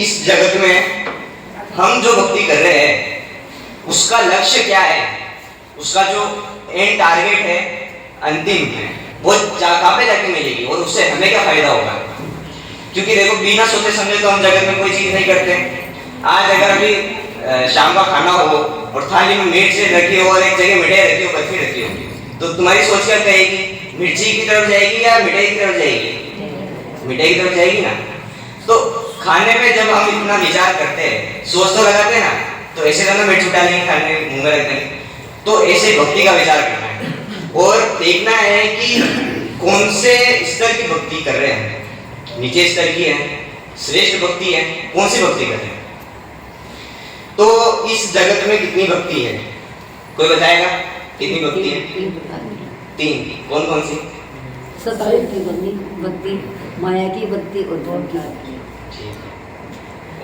इस जगत में हम जो भक्ति कर रहे हैं उसका लक्ष्य क्या है, उसका जो एंड टारगेट है, अंतिम है, वो कहाँ पे जाके मिलेगी और उससे हमें क्या फायदा होगा। क्योंकि देखो बिना सोचे समझे तो हम जगत में कोई चीज नहीं करते। आज अगर अभी शाम का खाना हो और थाली में मिर्च रखी हो और एक जगह मिठाई रखी हो, बर्फी रखी हो, तो तुम्हारी सोच क्या कहेगी, मिर्ची की तरफ जाएगी या मिठाई की तरफ जाएगी? मिठाई की तरफ जाएगी ना। तो खाने पे जब हम इतना विचार करते हैं, सोच तो लगाते हैं ना, तो ऐसे करना मिर्च उठा लेंगे, खाने मुंह में रख देंगे। तो ऐसे भक्ति का विचार करना है और देखना है कि कौन से स्तर की भक्ति कर रहे हैं, नीचे स्तर की है, श्रेष्ठ भक्ति है, कौन सी भक्ति कर रहे हैं। तो इस जगत में कितनी भक्ति है, कोई बताएगा कितनी भक्ति है? तीन। कौन कौन सी? संसार की भक्ति, माया की भक्ति और भोग की भक्ति।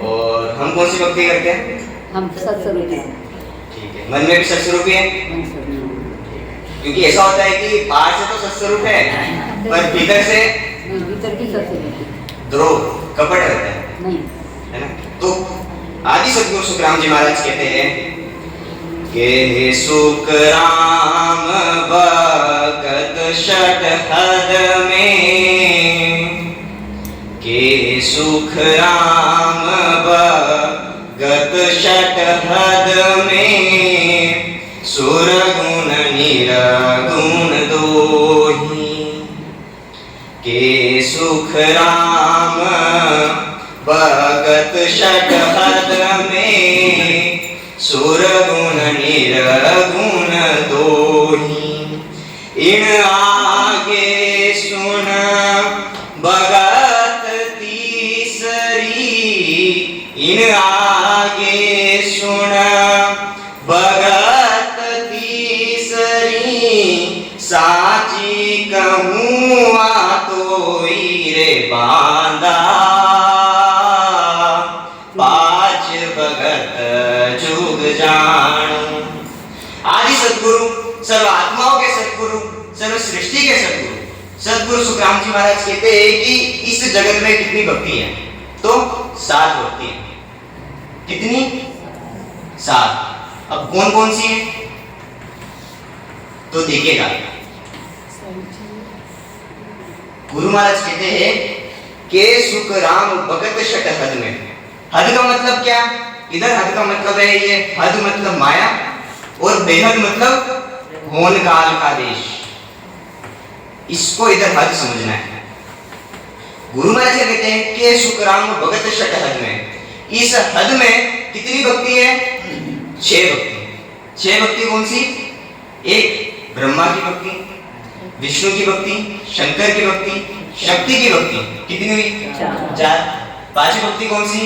और हम कौन सी भक्ति करते हैं? हम सत्स्वरूपी। ठीक है। मन में भी सत्स्वरूपी है, क्योंकि ऐसा होता है कि बाहर से तो सत्स्वरूप है पर भीतर की सत्स्वरूपी द्रोह कपट रहता है नहीं, है ना। तो आदि सद्गुरु सुखराम जी महाराज कहते हैं कि सुख राम भगत षट हद में, के सुख राम भगत षट हद में, सुर गुण निरगुण दोही, के सुख राम भगत षट हद में, सुर गुण निरगुण दोही। इन आगे सुन भगत तीसरी, इन आगे सुन भगत तीसरी, साची कहूँ तोई रे बांधा, पाँच भगत जुग जाणू। आदि सद्गुरु, सर्व आत्माओं के सद्गुरु, सर्व सृष्टि के सद्गुरु सद्गुरु सुखराम जी महाराज कहते हैं कि इस जगत में कितनी भक्ति है, तो 7 भक्ति है। कितनी? 7। अब कौन कौन सी है तो देखिएगा। गुरु महाराज कहते हैं कि सुख राम भगत षट हद में। हद का मतलब क्या? इधर हद का मतलब है ये हद मतलब माया और बेहद मतलब होन काल का देश। इसको इधर हद समझना है। गुरु महाराज कहते हैं कि सुख राम भगत षट हद में। इस हद में कितनी भक्ति है? 6 भक्ति। 6 भक्ति कौन सी? एक ब्रह्मा की भक्ति, विष्णु की भक्ति, शंकर की भक्ति, शक्ति की भक्ति। कितनी हुई? 4। 5 भक्ति कौन सी?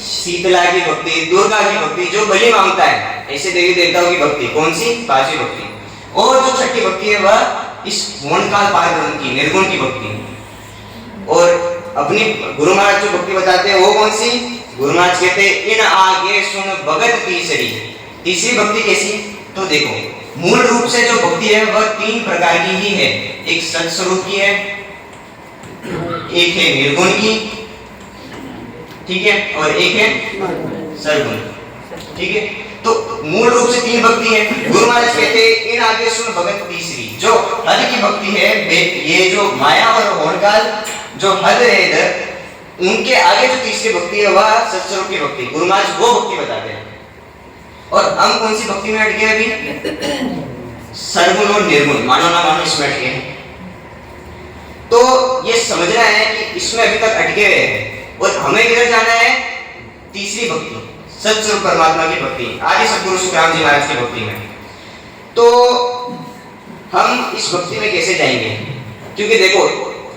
शीतला की भक्ति, दुर्गा की भक्ति, जो बलि मांगता है ऐसे देवी देवताओं की भक्ति। कौन सी? 5वीं भक्ति। और जो छठी भक्ति है वह इस मोहन काल पार ब्रह्म की निर्गुण की भक्ति। और अपनी गुरु महाराज जो भक्ति बताते हैं वो कौन सी? गुरु महाराज कहते हैं इन आगे सुन भगत तीसरी। तीसरी भक्ति कैसी? तो देखो मूल रूप से जो भक्ति है वह 3 प्रकार की ही है। एक सत्स्वरूप की है, एक है निर्गुण की, ठीक है, और एक है सर्वगुण, ठीक है। तो मूल रूप से 3 भक्ति है। गुरु महाराज कहते हैं इन आगे सुन भगत तीसरी। जो हद की भक्ति है, ये जो माया और होनकाल जो हद है इधर, उनके आगे जो तीसरी भक्ति है वह सत्स्वरूप की भक्ति। गुरु महाराज वो भक्ति बताते हैं। और हम कौन सी भक्ति में अटके अभी? सर्वगुण और निर्गुण, मानो ना मानो इसमें अटके हैं। तो ये समझना है कि इसमें अभी तक अटके हुए हैं और हमें किधर जाना है? तीसरी भक्ति, सत्स्वरूप परमात्मा की भक्ति, आदि सद्गुरु सुखराम जी महाराज की भक्ति में। तो हम इस भक्ति में कैसे जाएंगे? क्योंकि देखो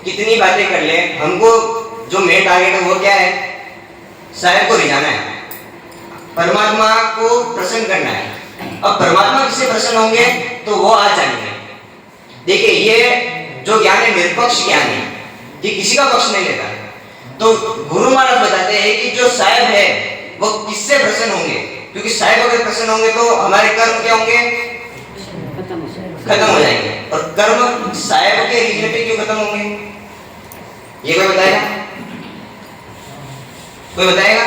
कितनी बातें कर ले, हमको जो मेन टारगेट है वो क्या है? साहेब को रिझाना है, परमात्मा को प्रसन्न करना है। अब परमात्मा किससे प्रसन्न होंगे तो वो आज जानेंगे। देखिए ये जो ज्ञान है निरपक्ष ज्ञान है, ये किसी का पक्ष नहीं लेता। तो गुरु महाराज बताते हैं कि जो साहेब है वो किससे प्रसन्न होंगे, क्योंकि साहेब अगर प्रसन्न होंगे तो हमारे कर्म क्या होंगे? खत्म हो जाएंगे। और कर्म साहेब के रिझने पे क्यों खत्म होंगे? ये कोई बताएगा? कोई बताएगा?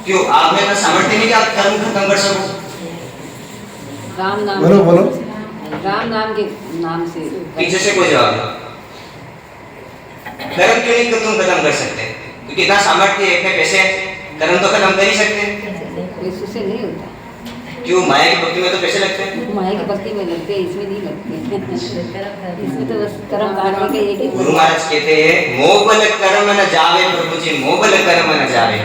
क्यों? आप में इतना सामर्थ्य नहीं कि आप कर्म खत्म कर सको? राम नाम बोलो बोलो। राम नाम के नाम से पीछे से कोई जवाब नहीं। कर्म क्यों नहीं तुम खत्म कर सकते? क्योंकि इतना सामर्थ्य है, पैसे, कर्म तो खत्म कर ही सकते। इससे नहीं होता। क्यों? माया की भक्ति में तो पैसे लगते हैं। माया की भक्ति में लगते हैं, इसमें नहीं लगते। इसमें तो बस कर्म काटने का एक ही गुरु महाराज कहते हैं, मोह बल कर्म न जावे प्रभु जी, मोह बल कर्म न जावे।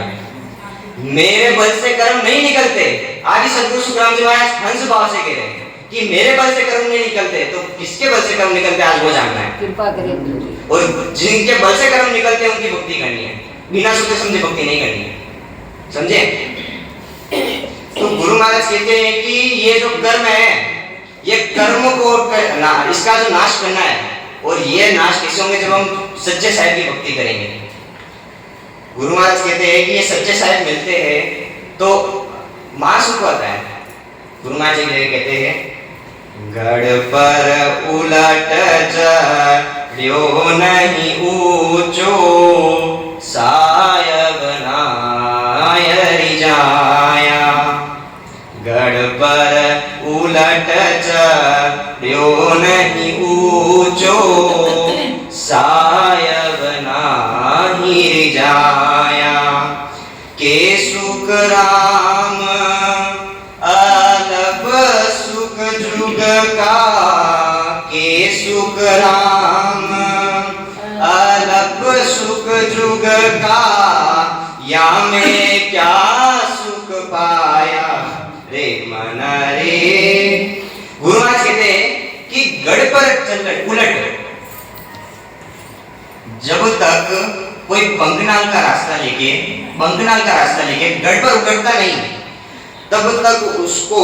मेरे बल से कर्म नहीं निकलते। आदि सदगुरु सुखराम जी महाराज हंस भाव से कह रहे हैं कि मेरे बल से कर्म नहीं निकलते, तो किसके बल से कर्म निकलते आज वो जानना है। कृपा करें और जिनके बल से कर्म निकलते हैं उनकी भक्ति करनी है, बिना सोचे समझे भक्ति नहीं करनी है। समझे? तो गुरु महाराज कहते हैं कि ये जो कर्म है, ये कर्म को इसका जो नाश करना है, और ये नाश कैसे होंगे? जब हम सच्चे साहिब की भक्ति करेंगे। गुरु महाराज कहते हैं कि ये सच्चे साहिब मिलते हैं तो महासुख होता है। गुरु महाराज जी कहते हैं, गढ़ पर उलट चढ़्यो नहीं ऊंचो, सायब नायरि जाया। गढ़ पर उलट चढ़्यो नहीं ऊंचो, सायब नाहि जाया। के सुख राम अलप सुख जुग का, के सुख राम अलप सुख जुग का, या में क्या सुख पाया रे मन रे। गुरु महाराज कहते हैं कि गढ़ पर चल उलट, जब तक कोई बंगनाल का रास्ता लेके गढ़ पर उतरता नहीं, तब तक उसको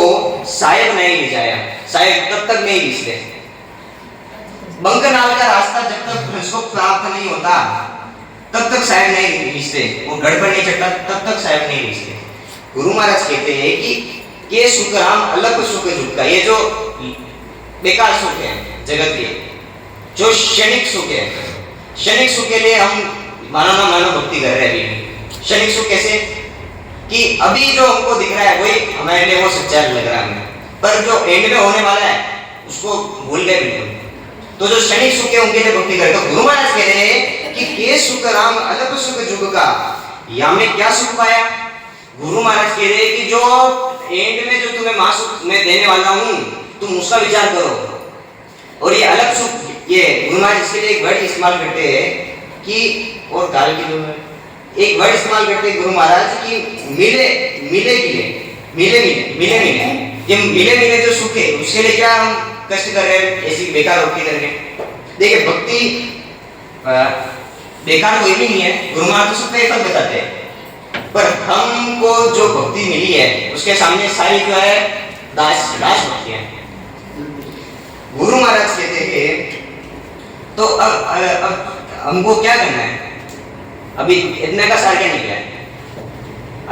साहेब नहीं ले जाया, साहेब तब तक नहीं रिश्ते। बंगनाल का रास्ता जब तक उसको प्राप्त नहीं होता, तब तक साहेब नहीं रिश्ते। वो गढ़ पर नहीं चढ़ता, तब तक साहेब नहीं रिश्ते। गुरु महाराज कहते हैं कि ये सुख राम अलग सुख जुग का, ये जो बेकार सुख है जगत के, जो क्षणिक सुख है, क्षणिक सुख के लिए हम मानो ना मानो भक्ति कर रहे हैं। अभी क्षणिक सुख कैसे कि अभी जो हमको दिख रहा है वही हमारे लिए वो सच्चा लग रहा है, पर जो एंड में होने वाला है उसको भूल गए बिल्कुल। तो जो क्षणिक सुख है उनके लिए भक्ति करे। तो गुरु महाराज कह रहे हैं कि के सुख राम अलग सुख जुग का, या में क्या सुख पाया? गुरु महाराज कह रहे हैं कि जो एंड में जो तुम्हें महासुख मैं देने वाला हूँ, तुम उसका विचार करो। और ये अलग सुख, ये गुरु महाराज इसके लिए एक वर्ड इस्तेमाल करते हैं कि, और काल की जो है एक वर्ड इस्तेमाल करते हैं गुरु महाराज कि मिले मिले के लिए, मिले मिले मिले मिले, ये मिले मिले जो सुख है उसके लिए क्या हम कष्ट कर रहे हैं ऐसी बेकार भक्ति करके? देखिए भक्ति बेकार कोई भी नहीं है। गुरु महाराज तो सबका एक बताते हैं, पर हमको जो भक्ति मिली है उसके सामने सारी जो है दास भक्ति है। गुरु महाराज कहते हैं तो अब हमको क्या करना है? अभी इतने का सार क्या निकला?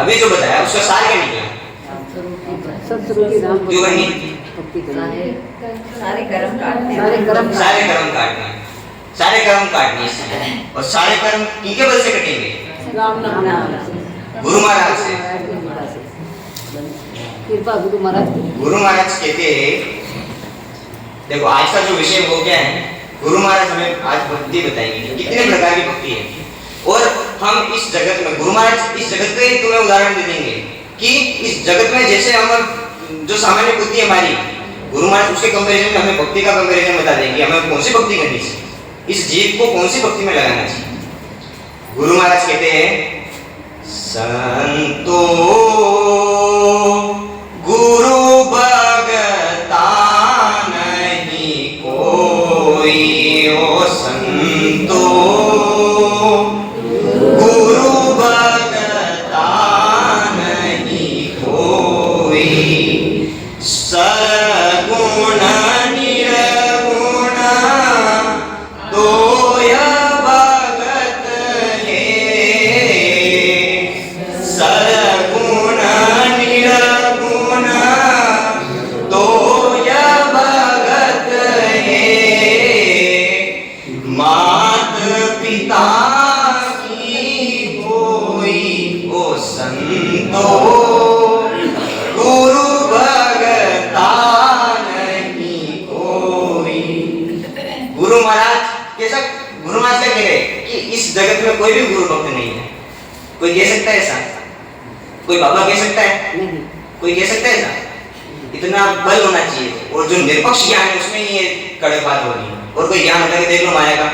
अभी जो बताया उसका सार क्या निकला? सत्सुरु की राम क्यों करनी? भक्ति करनी, सारे कर्म काटने, सारे कर्म काटने इसलिए। और सारे कर्म किनके बल से कटेंगे? राम नाम गुरु महाराज से। कृपा गुरु महाराज की। गुरु महाराज कहते हैं, देखो आज का जो विषय वो क्या है, गुरु महाराज हमें आज भक्ति बताएंगे कितने प्रकार की भक्ति है। और हम इस जगत में, गुरु महाराज इस जगत का ही तुम्हें उदाहरण दे देंगे कि इस जगत में जैसे हम जो सामान्य बुद्धि हमारी, गुरु महाराज उसके कंपैरिजन में हमें भक्ति का कंपैरिजन बता देंगे, हमें कौन सी भक्ति करनी चाहिए, इस जीव को कौन सी भक्ति में लगाना चाहिए। गुरु महाराज कहते हैं, संतो गुरु भगता नहीं कोई, ओ संतो गुरु भगता नहीं कोई, सरगुण निर्गुण दोय भगत है, सरगुण इस जगत में कोई भी गुरु भक्त नहीं है। कोई कह सकता है ऐसा? कोई बाबा कह सकता है? नहीं। कोई कह सकता है ऐसा? इतना बल होना चाहिए, और जो निरपक्ष ज्ञान है उसमें ही ये कड़क बात होगी। और कोई ज्ञान होता है देख लो माया का,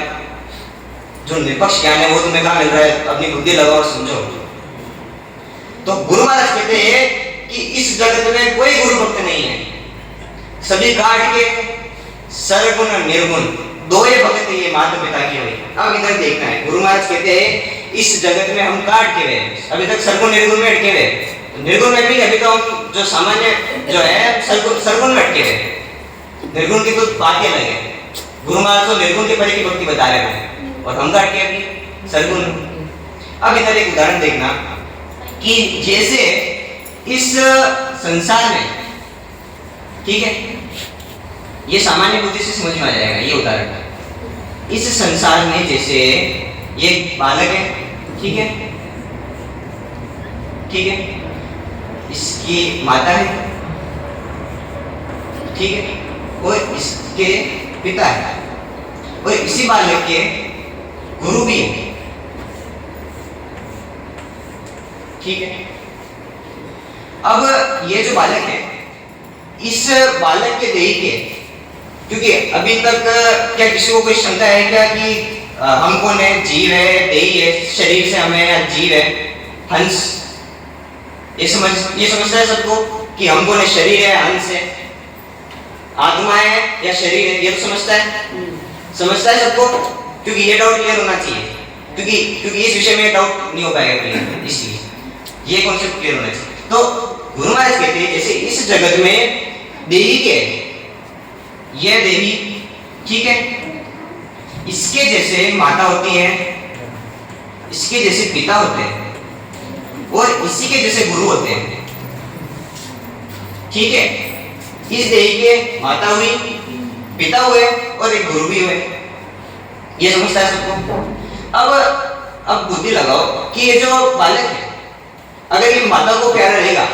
जो निरपक्ष ज्ञान है वो तुम्हें कहाँ मिल रहा है? अपनी बुद्धि लगाओ और समझो। तो गुरु महाराज कहते हैं कि इस जगत में कोई गुरु भक्त नहीं है, सभी काट के सर्वगुण निर्गुण दो ही भक्त ये माता पिता की हुई। अब इधर देखना है, गुरु महाराज कहते हैं इस जगत में हम काट के हुए, अभी तक सर्वगुण निर्गुण में अटके हुए, निर्गुण में भी अभी तो हम जो सामान्य जो है सर्वगुण में अटके हुए, निर्गुण की तो बात ही अलग है। गुरु महाराज तो निर्गुण के परे की भक्ति बता रहे हैं और हम काट के अभी सर्वगुण। अब इधर एक उदाहरण देखना कि जैसे इस संसार में, ठीक है, ये सामान्य बुद्धि से समझ में आ जाएगा ये उदाहरण। इस संसार में जैसे ये बालक है, ठीक है, ठीक है, इसकी माता है, ठीक है, और इसके पिता है, और इसी बालक के गुरु भी है, ठीक है। अब ये जो बालक है, इस बालक के देही के, क्योंकि अभी तक क्या किसी को कोई शंका है क्या कि हम कौन है? जीव है, देही है, शरीर से हमें जीव है, हंस, ये समझता है सबको कि हम कौन है? शरीर है, हंस है, आत्मा है या शरीर है, ये तो समझता है सबको, क्योंकि ये डाउट क्लियर होना चाहिए, क्योंकि इस विषय में डाउट नहीं हो पाएगा क्लियर, इसलिए ये कॉन्सेप्ट क्लियर होना चाहिए। तो गुरु महाराज कहते हैं जैसे इस जगत में देही के, यह देही, ठीक है, इसके जैसे माता होती है, इसके जैसे पिता होते हैं, और इसी के जैसे गुरु होते हैं, ठीक है। इस देही के माता हुई, पिता हुए और एक गुरु भी हुए, ये समझता है सबको। अब बुद्धि लगाओ कि ये जो बालक है, अगर ये माता को प्यारा रहेगा,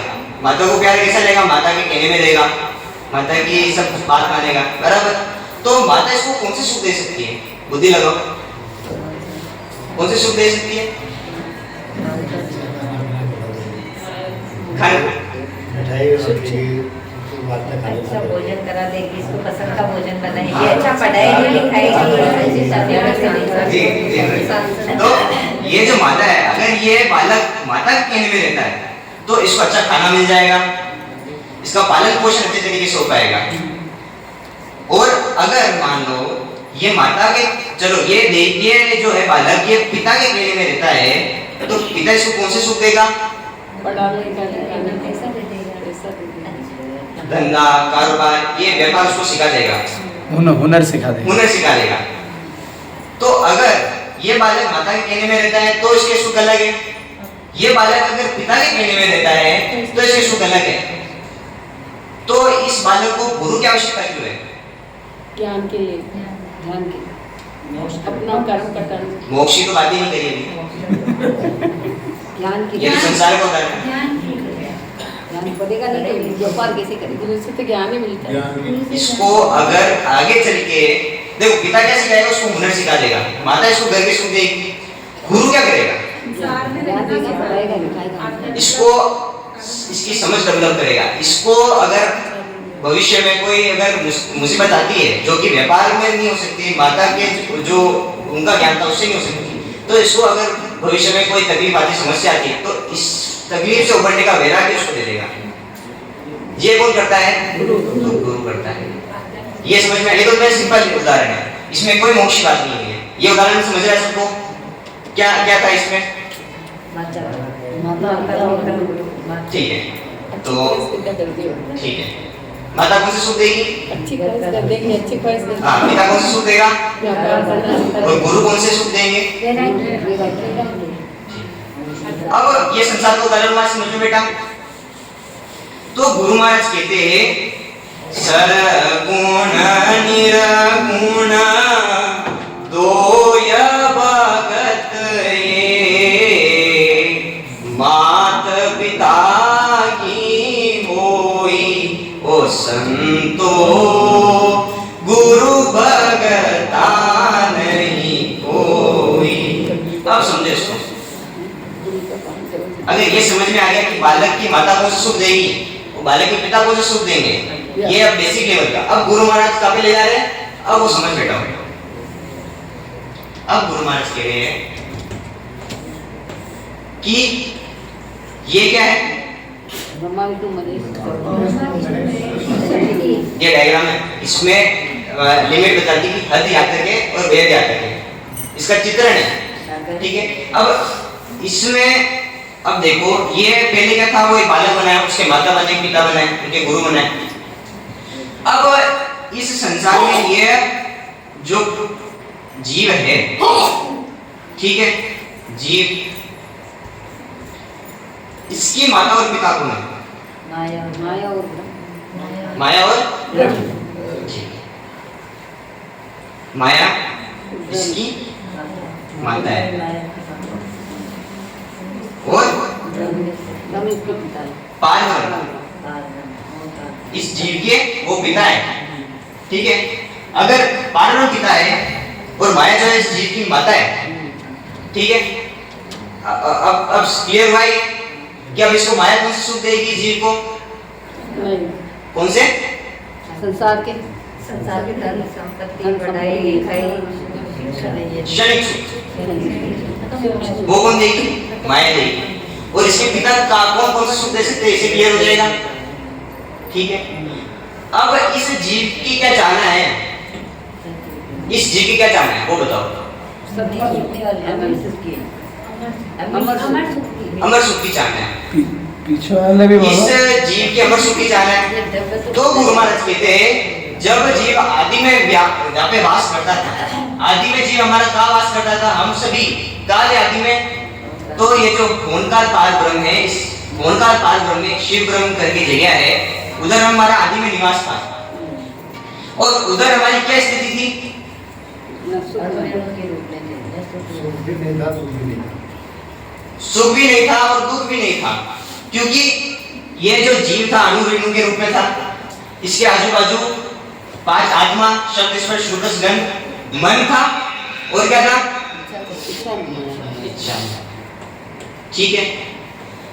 माता को प्यार कैसा रहेगा? माता के कहने में रहेगा, माता की सब बात मानेगा, बराबर। तो माता इसको कौन से सुख दे सकती है? बुद्धि लगाओ, कौन से सुख दे सकती है? खाने, अच्छा भोजन करा देगी, इसको पसंद का भोजन बनाएगी, अच्छा पढ़ाएगी लिखाएगी। तो ये जो माता है, अगर ये बालक माता के कहने में रहता है तो इसको अच्छा खाना मिल जाएगा, इसका पालन पोषण अच्छे तरीके से हो पाएगा। और अगर मान लो ये माता के, चलो ये जो है बालक ये पिता के कहने में रहता है, तो पिता इसको कौन से सुख देगा? धंधा, कारोबार, ये व्यापार उसको सिखा देगा, हुनर सिखा देगा। तो अगर ये बालक माता के कहने में रहता है तो इसके सुख अलग है, ये बालक अगर पिता के कहने में रहता है तो इसके सुख अलग है। तो इस बालक को गुरु की आवश्यकता क्यों है? ज्ञान के लिए, ध्यान के, अपना कर्म का कर्म, मोक्ष की तो बात ही नहीं करी अभी, ज्ञान के ये तो संसार को करना है। ज्ञान पड़ेगा नहीं तो व्यापार कैसे करेगा? गुरु से तो ज्ञान ही मिलता है। इसको अगर आगे चल के देखो, पिता क्या सिखाएगा? उसको हुनर सिखा देगा, माता इसको घर के सुख देगी, गुरु क्या करेगा? ज्ञान देगा, पढ़ाएगा, लिखाएगा, इसको इसकी समझ डेवलप करेगा। इसको अगर भविष्य में कोई अगर मुसीबत आती है जो कि व्यापार में नहीं हो सकती, माता के जो उनका ज्ञान था उससे नहीं हो सकती, तो इसको अगर भविष्य में कोई तकलीफ आती, समस्या आती है, तो इस तकलीफ से उबरने का वैराग्य उसको दे देगा। ये कौन करता है? गुरु करता है। ये समझ में, ये तो मैं सिंपल उदाहरण है, इसमें कोई मोक्ष बात नहीं है। ये उदाहरण समझ रहा है सबको? क्या क्या था इसमें? ठीक है, तो ठीक है, माता कौन से सुख देगी? अच्छी ख्वाहिश कर देंगे, अच्छी ख्वाहिश कर देंगे। हाँ, पिता कौन से सुख देगा? व्यापार और गुरु कौन से सुख देंगे? अब ये संसार को उदाहरण महाराज समझ में बेटा। तो गुरु महाराज कहते हैं सरगुण निर्गुण दोय भगत ये, मात पिता की होई ओ संतो, गुरु भगता नहीं कोई। अब समझे इसको। अगर ये समझ में आ गया कि बालक की माता कौन सा सुख देगी, वो बालक के पिता कौन सा सुख देंगे, ये अब बेसिक लेवल का। अब गुरु महाराज कहाँ पे ले जा रहे हैं, अब वो समझ बैठा हूं। अब गुरु महाराज कह रहे हैं कि ये क्या है, ब्रह्मा विष्णु महेश। ये डायग्राम है, इसमें लिमिट बताती कि हद याद करके और वेद याद करके, इसका चित्रण है, ठीक है। अब इसमें अब देखो, ये पहले क्या था, वो एक बालक बनाया, उसके माता बने, पिता बनाए, उनके गुरु बनाए। अब इस संसार में ये जो जीव है, ठीक है, जीव, इसकी माता और पिता कौन है? माया और ब्रह्म। माया और माया इसकी माता है और ब्रह्म इसके पिता है। पारब्रह्म इस जीव के वो पिता है, ठीक है। अगर पारब्रह्म पिता है और माया जो है इस जीव की माता है, ठीक है। अब क्लियर हुआ है कि अब इसको माया कौन से सुख देगी जीव को, कौन से? संसार के धन संपत्ति पढ़ाई लिखाई क्षणिक सुख वो कौन देगी, माया देगी। और इसके पिता का कौन कौन सा सुख दे सकते हैं, इसे क्लियर हो जाएगा, ठीक है। अब इस जीव की क्या चाहना है, इस जीव की क्या चाहना है वो बताओ। अमर सुख की चाहना है, पीछे वाले भी इस बोलो। जीव की अमर सुख की चाहना है। तो गुरु महाराज कहते हैं, जब जीव आदि में यहाँ पे वास करता था, आदि में जीव हमारा कहाँ वास करता था, हम सभी काल आदि में। तो ये जो ओंकार पार ब्रह्म है, इस ओंकार पार ब्रह्म में शिव ब्रह्म करके जगह है, उधर हमारा आदि में निवास था। और उधर हमारी क्या स्थिति थी, सुख भी नहीं था और दुख भी नहीं था, क्योंकि ये जो जीव था अणु रेणु के रूप में था। इसके आजू बाजू 5 आत्मा, शब्द, स्पर्श, रूप, रस, गंध, मन था, और क्या था, इच्छा, ठीक है।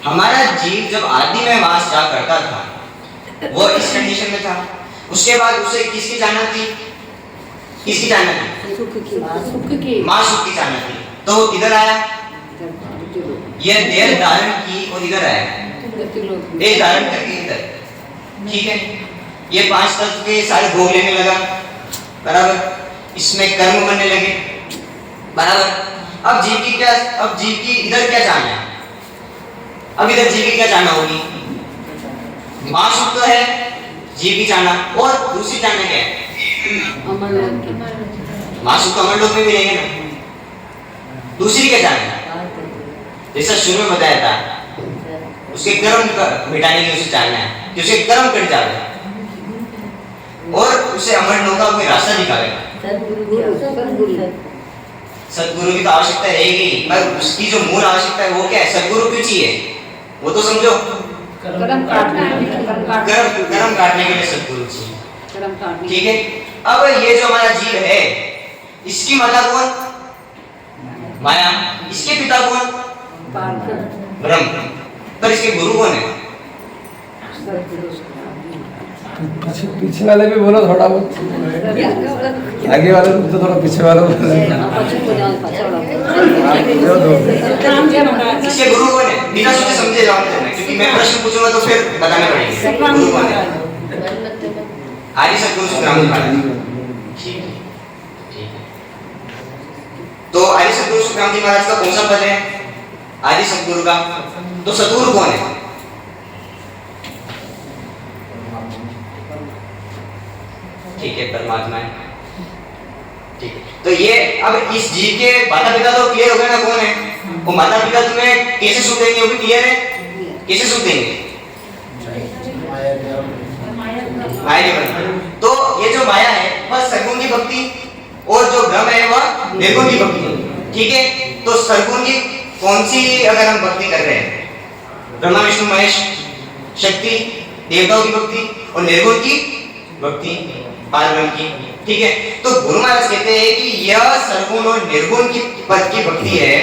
हमारा जीव जब आदि में वास जा करता था, वो इस कंडीशन में था। उसके बाद उसे किसकी चाहना थी, किसकी चाहना थी, मां सुख की चाहना थी। तो वो किधर आया, ये देह धारण की और इधर आया, देह धारण करके इधर, ठीक है। ये 5 तत्व के सारे भोग लेने लगा, बराबर। इसमें कर्म बनने लगे, बराबर। अब जीव की क्या, अब जीव की इधर क्या चाहना है, अब इधर जीव की क्या चाहना होगी, मां सुख तो है जीव की चाहना, और दूसरी चाहना क्या है, मां सुख अमर लोक में भी रहेंगे ना। दूसरी क्या चाहना है, जैसा शुरू में बताया था, उसके कर्म मिटाने की उसे चाहना है कि उसके कर्म कट जाए और उसे अमर लोक का कोई रास्ता निकालेगा। सदगुरु की तो आवश्यकता रहेगी, पर उसकी जो मूल आवश्यकता है वो क्या है, सदगुरु क्यों चाहिए वो तो समझो। कर्म काटने के लिए सदगुरु चाहिए, ठीक है। अब ये जो हमारा जीव है, इसकी माता कौन, माया, इसके पिता कौन, ब्रह्म, पर इसके गुरु कौन है, पीछे वाले भी बोलो थोड़ा बहुत, आगे वाले तो थोड़ा पीछे वाले इसके गुरु कौन है, बिना सोचे समझे जवाब देना, क्योंकि मैं प्रश्न पूछूंगा तो फिर बताना पड़ेगा। गुरु कौन है, आदि सद्गुरु सुखराम महाराज, ठीक है। तो आदि सद्गुरु सुखराम जी महाराज का कौन सा पद है, आदि सद्गुरु का। तो सद्गुरु कौन है, ठीक है, परमात्मा है, ठीक है। तो ये अब इस जीव के माता पिता तो क्लियर हो गए ना, कौन है वो माता पिता, तुम्हें कैसे सुख देंगे वो भी क्लियर है, कैसे सुख देंगे, माया के ब्रह्म। तो ये जो माया है वह सगुण की भक्ति, और जो ब्रह्म है वह निर्गुण की भक्ति, ठीक है। तो सगुण की कौन सी अगर हम भक्ति कर रहे हैं, ब्रह्मा विष्णु महेश शक्ति देवताओं की भक्ति, और निर्गुण की भक्ति पारब्रह्म की। ठीक है, तो गुरु महाराज कहते हैं कि यह सरगुण और निर्गुण की पद की भक्ति है,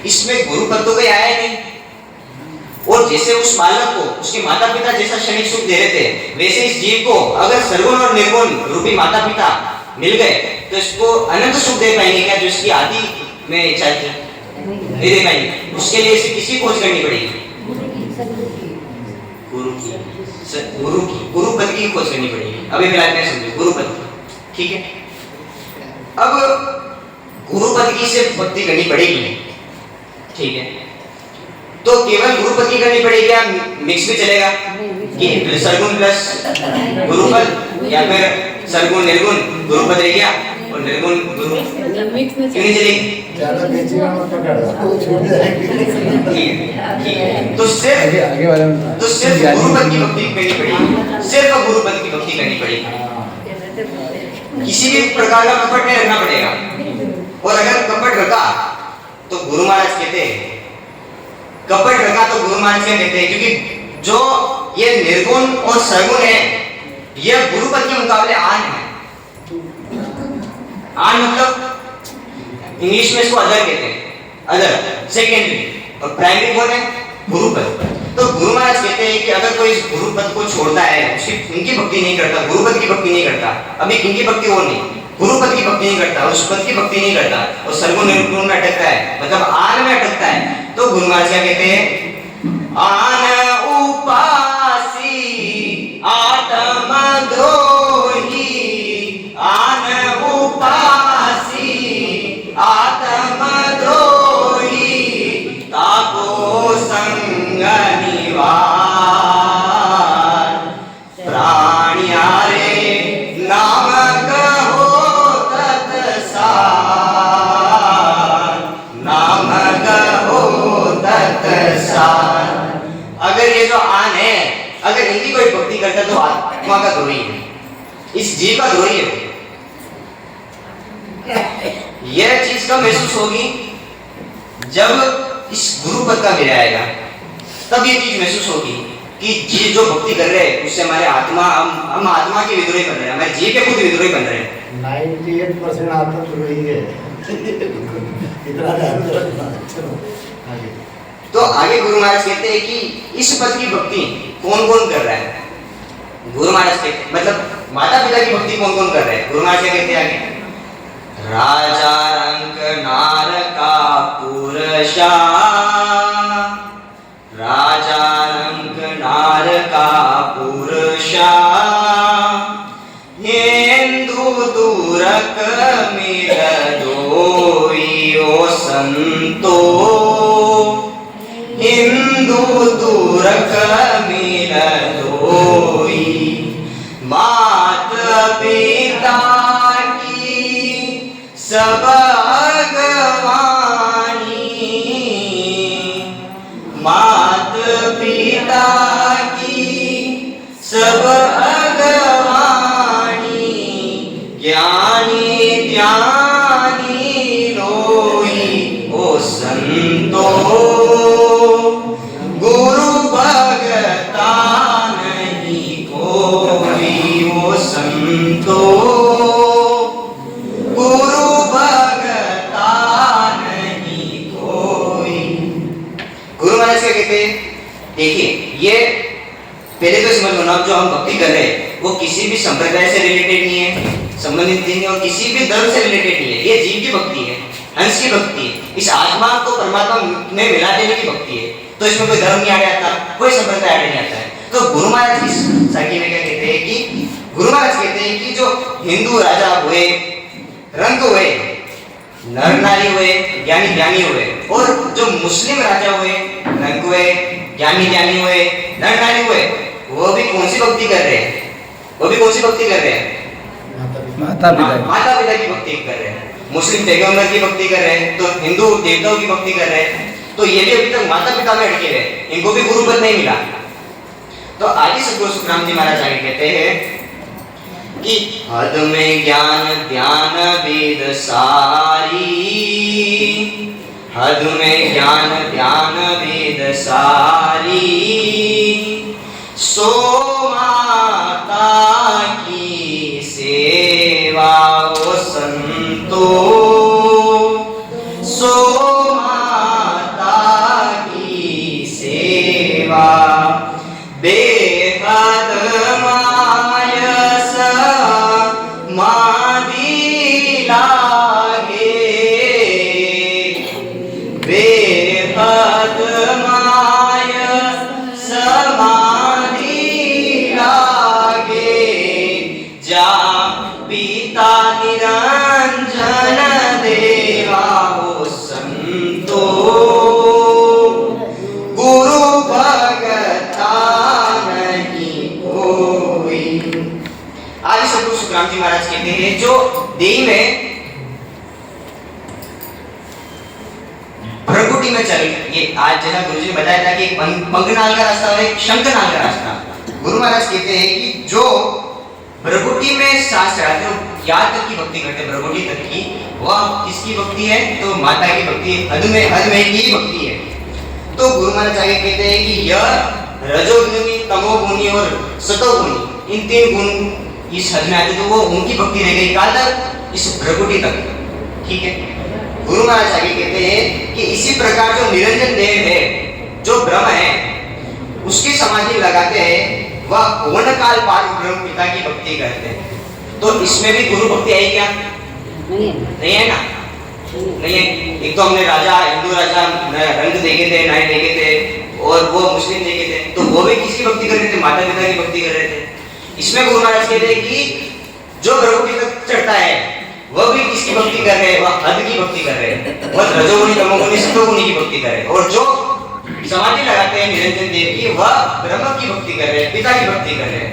इसमें गुरु पद तो कोई आया नहीं। और जैसे उस बालक को उसके माता पिता जैसा क्षणिक सुख दे रहे थे, वैसे इस जीव को अगर सरगुण और निर्गुण रूपी माता पिता मिल गए तो इसको अनंत सुख दे पाएंगे क्या, जो इसकी आदि में इच्छा थी? नहीं दे पाएंगे। उसके लिए इसे किसकी खोज करनी पड़ेगी? गुरु पद की खोज करनी पड़ेगी। अभी फिलहाल मैं समझो गुरु पद की। ठीक है, अब गुरु पद की से भक्ति करनी पड़ेगी। ठीक है, तो केवल गुरु पद की करनी पड़ेगी या मिक्स भी चलेगा कि सरगुण प्लस गुरु पद, या फिर सरगुण निर्गुण गुरु पद रह गया और निर्गुण गुरु, क्यों नहीं चलेगी? ज्यादा बेचेगा मत पकड़, वो छूट जाएगी। ठीक है, तो सिर्फ आगे वाले में तो सिर्फ गुरु पद की भक्ति करनी पड़ेगी, सिर्फ गुरु पद की भक्ति करनी पड़ेगी। किसी भी प्रकार का कपट नहीं रखना पड़ेगा, और अगर कपट रखा तो गुरु महाराज कहते हैं, कपट रखा तो गुरु महाराज क्या कहते हैं, क्योंकि जो ये निर्गुण और सरगुण है यह गुरु पद के मुकाबले आन है। आन मतलब इंग्लिश में इसको अदर कहते हैं, अदर सेकेंडरी, और प्राइमरी कौन है? गुरु पद। तो गुरु महाराज कहते हैं कि अगर कोई इस गुरु पद को छोड़ता है, उसकी उनकी भक्ति नहीं करता, गुरु पद की भक्ति नहीं करता, अभी किनकी भक्ति और नहीं, गुरु पद की भक्ति नहीं करता, उस पद की भक्ति नहीं करता, और सरगुण निर्गुण में अटकता है, मतलब आन में अटकता है, तो गुरु महाराज क्या कहते हैं? आन उपासी आत्म द्रोही, आन उपासी आत्म द्रोही, ताको संग निवार, प्राण्यारे नाम कहो तत्सार, नाम कहो तत्सार। अगर ये जो आन है, अगर इनकी कोई भक्ति करता है तो आत्मा का द्रोही है, इस जीव का द्रोही है। यह चीज कब महसूस होगी? जब इस गुरु पद का मिल आएगा, तब ये चीज महसूस होगी कि जी जो भक्ति कर रहे हैं उससे हमारे आत्मा, हम आत्मा के विद्रोही बन रहे हैं, हमारे जीव के खुद विद्रोही बन रहे हैं। 98% आत्मा तो रही है। इतना तो आगे गुरु महाराज कहते हैं कि इस पद की भक्ति कौन कौन कर रहा है? गुरु महाराज कहते मतलब माता पिता की भक्ति कौन कौन कर रहे हैं? गुरु महाराज क्या कहते हैं आगे? राजा रंग नारका पुरुषा, राजा रंग नारका पुरुषा, हिंदू दूरक मिल दोई ओ संतो, हिंदू दूरक मिल दोई, मात पिता सब अगवानी, मात पिता की सब अगवानी, ज्ञानी ध्यानी लोई ओ संतो, गुरु भगता नहीं कोई ओ संतो, देखिए ये पहले तो समझ लो, जो हम भक्ति कर रहे हैं वो किसी भी संप्रदाय से रिलेटेड नहीं है, संबंधित नहीं है, और किसी भी धर्म से रिलेटेड नहीं है। ये जीव की भक्ति है, हंस की भक्ति है, इस आत्मा को परमात्मा में मिला देने की भक्ति है। तो इसमें कोई धर्म नहीं आड़े आता, कोई संप्रदाय आड़े नहीं आता है। तो गुरु महाराज इस साखी में क्या कहते हैं कि गुरु महाराज कहते हैं कि जो हिंदू राजा हुए, रंग हुए, नर नारी हुए, ज्ञानी ज्ञानी हुए, और जो मुस्लिम राजा हुए, रंग हुए, ज्ञानी ज्ञानी हुए, नर नारी हुए, वो भी कौन सी भक्ति कर रहे हैं? वो भी कौन सी भक्ति कर रहे हैं? माता पिता की भक्ति कर रहे हैं। मुस्लिम पैगंबर की भक्ति कर रहे हैं, तो हिंदू देवताओं की भक्ति कर रहे हैं। तो ये भी अभी तक माता पिता में अटके रहे, इनको भी गुरु पद नहीं मिला। तो आगे सदगुरु सुखराम जी महाराज आगे कहते हैं कि हद में ज्ञान ध्यान वेद सारी, हद में ज्ञान ध्यान वेद सारी, सो माता की से ये आज जैसा गुरुजी ने बताया था कि एक पंगनाल का रास्ता और एक शंखनाल का रास्ता। गुरु महाराज कहते हैं कि जो भ्रगुटी में सांस चढ़ाते हो, यहाँ तक की भक्ति करते हैं, भ्रगुटी तक की, वह किसकी भक्ति है? तो माता की भक्ति है, हद में की भक्ति है। तो गुरु महाराज आगे कहते हैं कि यह रजोगुणी, तमोगुणी और सतोगुणी, इन 3 गुण इस हद में आते तो वो उनकी भक्ति रह गई कहाँ तक? इस भ्रगुटी तक। ठीक है। गुरु महाराज आगे कहते हैं कि इसी प्रकार जो निरंजन देव है, जो ब्रह्म है, उसकी समाधि लगाते हैं, वह भुवन काल पार ब्रह्म पिता की भक्ति करते हैं। तो इसमें भी गुरु भक्ति आई क्या? नहीं है ना? नहीं है। एक तो हमने राजा, हिंदू राजा रंग देखे थे, नाय देखे थे, और वो मुस्लिम देखे थे, तो वो भी किसकी भक्ति कर रहे थे? माता पिता की भक्ति कर रहे थे। इसमें गुरु महाराज कहते हैं कि जो भ्रगुटी तक चढ़ता है वह भी किसकी भक्ति कर रहे हैं? वह हद की भक्ति कर रहे हैं, वह रजोगुणी, तमोगुणी, सतोगुणी की भक्ति कर रहे हैं। और जो समाधि लगाते हैं निरंजन देव की, वह ब्रह्म की भक्ति कर रहे हैं, पिता की भक्ति कर रहे हैं।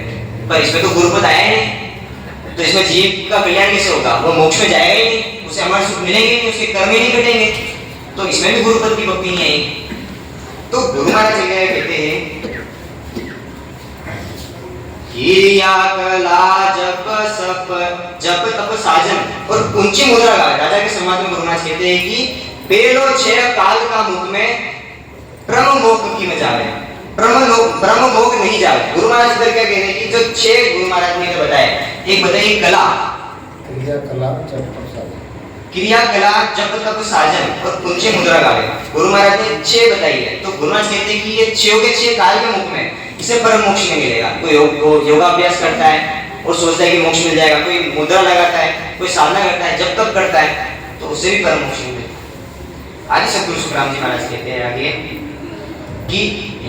पर इसमें तो गुरुपद आया नहीं, तो इसमें जीव का कल्याण कैसे होगा? वो मोक्ष में जाएगा ही नहीं, उसे अमर सुख मिलेंगे नहीं, उसके कर्म ही नहीं कटेंगे, तो इसमें भी गुरुपद की भक्ति नहीं आई। तो गुरु महाराज कहते हैं किरिया कला जप तप साजन और ऊंची मुद्रा गा। राजा के समाज में गुरु महाराज कहते हैं कि पेलो 6 काल का मुख में ब्रह्म मोक्ष की में जावे, ब्रह्म मोक्ष नहीं जावे। गुरु महाराज इधर क्या कहते हैं कि जो 6 गुरु महाराज ने बताया, एक बताइए कला, क्रिया कला जप तप साजन और ऊंची मुद्रा गावे। गुरु महाराज ने 6 बताई है। तो गुरु महाराज कहते हैं कि ये 6 के 6 काल के मुख में इसे परम मोक्ष नहीं मिलेगा। कोई योगाभ्यास करता है और सोचता है कि मोक्ष मिल जाएगा, कोई मुद्रा लगाता है, कोई साधना करता है, जब तक करता है तो उसे भी परम मोक्ष नहीं मिलेगा। आदि सतगुरु सुखराम जी महाराज कहते हैं आगे कि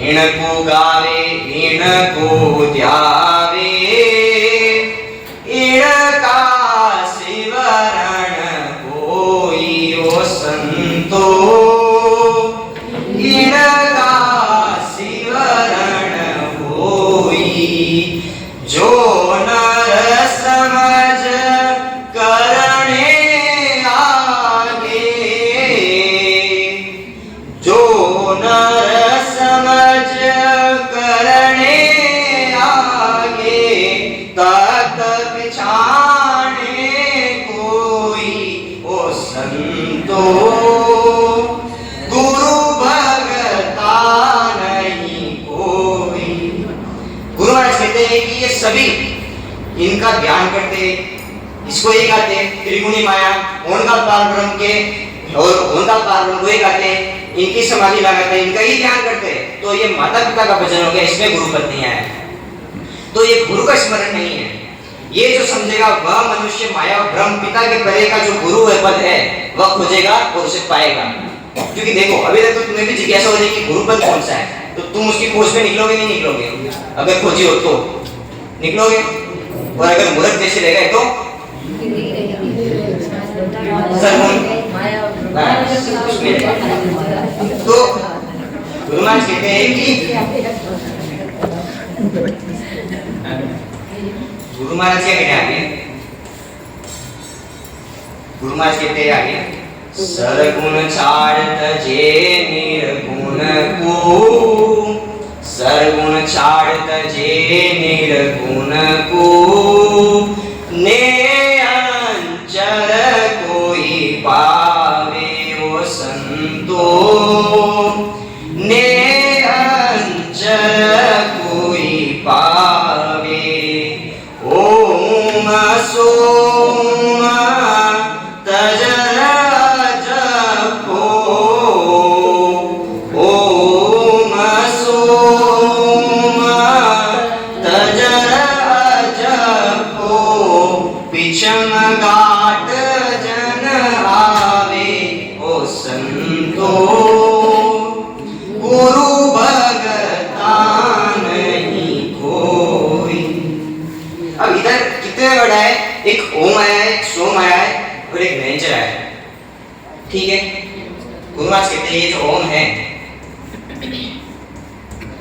इनको गावे इनको ध्यावे, इनका सिमरण कोई ओ संतो, इनका सिमरण कोई जो नर समझ करने आगे, जो नर समझ करने आगे, तत पिछाने कोई ओ संतो, गुरु भगता नहीं कोई। गुरु महाराज कहते हैं कि ये सभी इनका ध्यान करते, इसको ये गाते, त्रिगुणी माया ओंकार पार ब्रह्म के और ओंकार पार ब्रह्म को ये गाते, इनकी समाधि लगाते, इनका ही ध्यान करते, तो ये माता पिता का भजन हो गया, इसमें गुरुपद नहीं आया। तो ये गुरु का स्मरण नहीं है। ये जो समझेगा वह मनुष्य माया और ब्रह्म पिता के परे का जो गुरु पद है वह खोजेगा और उसे पाएगा। क्योंकि देखो अभी तक तो तुम्हें भी जिज्ञासा हो जाएगी कि गुरुपद कौन सा है, तो तुम उसकी खोज में निकलोगे नहीं निकलोगे? अगर खोजी हो तो निकलोगे, और अगर मूर्ख जैसे रह गए तो तो गुरु महाराज कहते हैं कि गुरु महाराज क्या कहते हैं आगे? गुरु महाराज कहते हैं आगे सरगुण छाड़त जे निर्गुण को, सरगुण छाड़त जे निर्गुण को, ने अंचर कोई पावे ओ संतो, ने अंचर कोई पावे। ओम सोम तजरा जपो, ओम सोम तजरा जपो, पिछम घाट जन आवे ओ संतो, गुरु भगता नहीं कोई। अब इधर कितने वर्ड आए? एक ओम आया है, एक सोम आया है और एक नयनचर आया है। ठीक है। गुरु महाराज कहते हैं ये जो ओम है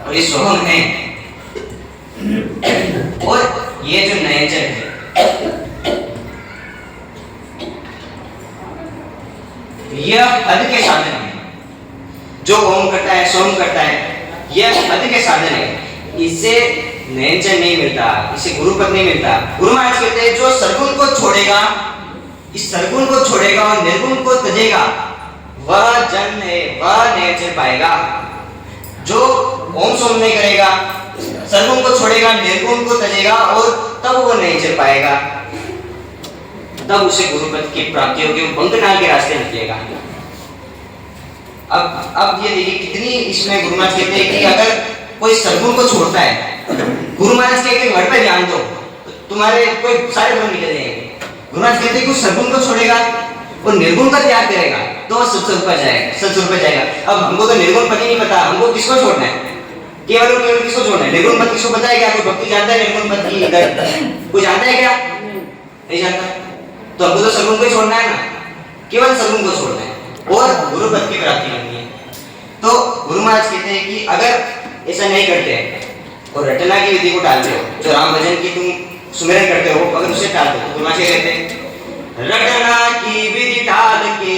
और ये सोम है और ये जो नयनचर है, यह हद के साधन है। जो ओम करता है सोम करता है, यह हद के साधन है। इससे नयनचर नहीं मिलता, इससे गुरुपद नहीं मिलता। गुरु महाराज कहते हैं जो सरगुण को छोड़ेगा, इस सरगुण को छोड़ेगा और निर्गुण को त्यजेगा, वह जन है, वह नयनचर पाएगा। जो ओम सोम नहीं करेगा, सरगुण को छोड़ेगा, निर्गुण को त्यजेगा और तब वो नयनचर पाएगा, तब उसे गुरुपद की प्राप्ति होगी, वो बंकनाल के रास्ते निकलेगा। अब ये देखिए कितनी इसमें गुरु महाराज कहते हैं कि अगर कोई सरगुण को छोड़ता है, गुरु महाराज कहते हैं घर पे ध्यान दो, तुम्हारे कोई सारे गुण निकल जाएंगे। गुरु महाराज कहते हैं कि सरगुण को छोड़ेगा और निर्गुण का त्याग करेगा तो सत्स्वरूप जाएगा, सत्स्वरूप जाएगा। अब हमको तो निर्गुण पद ही नहीं पता, हमको किसको छोड़ना है? केवल और केवल किसको छोड़ना है? निर्गुण पद किसको पता है क्या? कोई भक्ति जानता है निर्गुण पद की इधर? कोई जानता है क्या? नहीं जानता। तो हमको तो सरगुण को छोड़ना है ना, केवल सरगुण को छोड़ना है और गुरु पद की प्राप्ति करनी है। तो गुरु महाराज कहते हैं कि अगर ऐसा नहीं करते और रटना की विधि को टालते हो, जो राम भजन की तुम सुमिरन करते हो, अगर उसे टालते हो तो गुरु महाराज क्या कहते हैं? रटना की विधि टाल के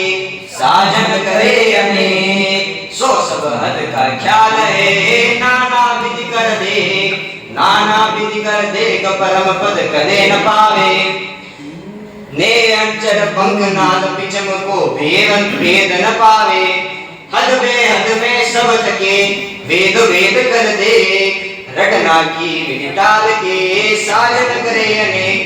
साजन करे अनेक, सो सब हद का ख्याल है, नाना विधि कर दे, नाना विधि कर दे, परम पद कदे न पावे। ने अंचर पंकनाद पिचम को भेद न पावे, हद में सब थके, वेद वेद कर दे, रटना की विधि टाल के साजन करे अनेक।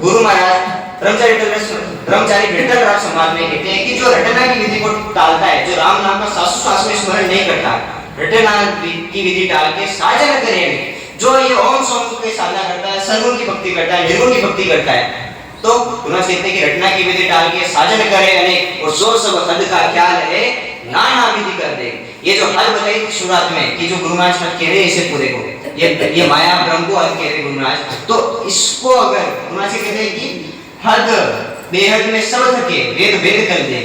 गुरु महाराज ब्रह्मचारी विठल राम समाज में कहते हैं कि जो रटना की विधि को टालता है, जो राम नाम का श्वास में स्मरण नहीं करता, रटना की विधि टाल के साजन करे अनेक, जो ये ओम सोम की साधना करता है, सरगुण की भक्ति करता है, निर्गुण की भक्ति करता है, तो उन्होंने कहते हैं कि रटना की विधि टाल के साजन करे अनेक और सो सब हद का ख्याल है, नाना विधि कर दे। ये जो हद बताई थी शुरुआत में कि जो गुरु महाराज कह रहे हैं इसे पूरे को, ये माया ब्रह्म को हद कह रहे गुरु महाराज, तो इसको अगर गुरु महाराज कहते हैं कि हद बेहद में सब थके, वेद वेद कर दे,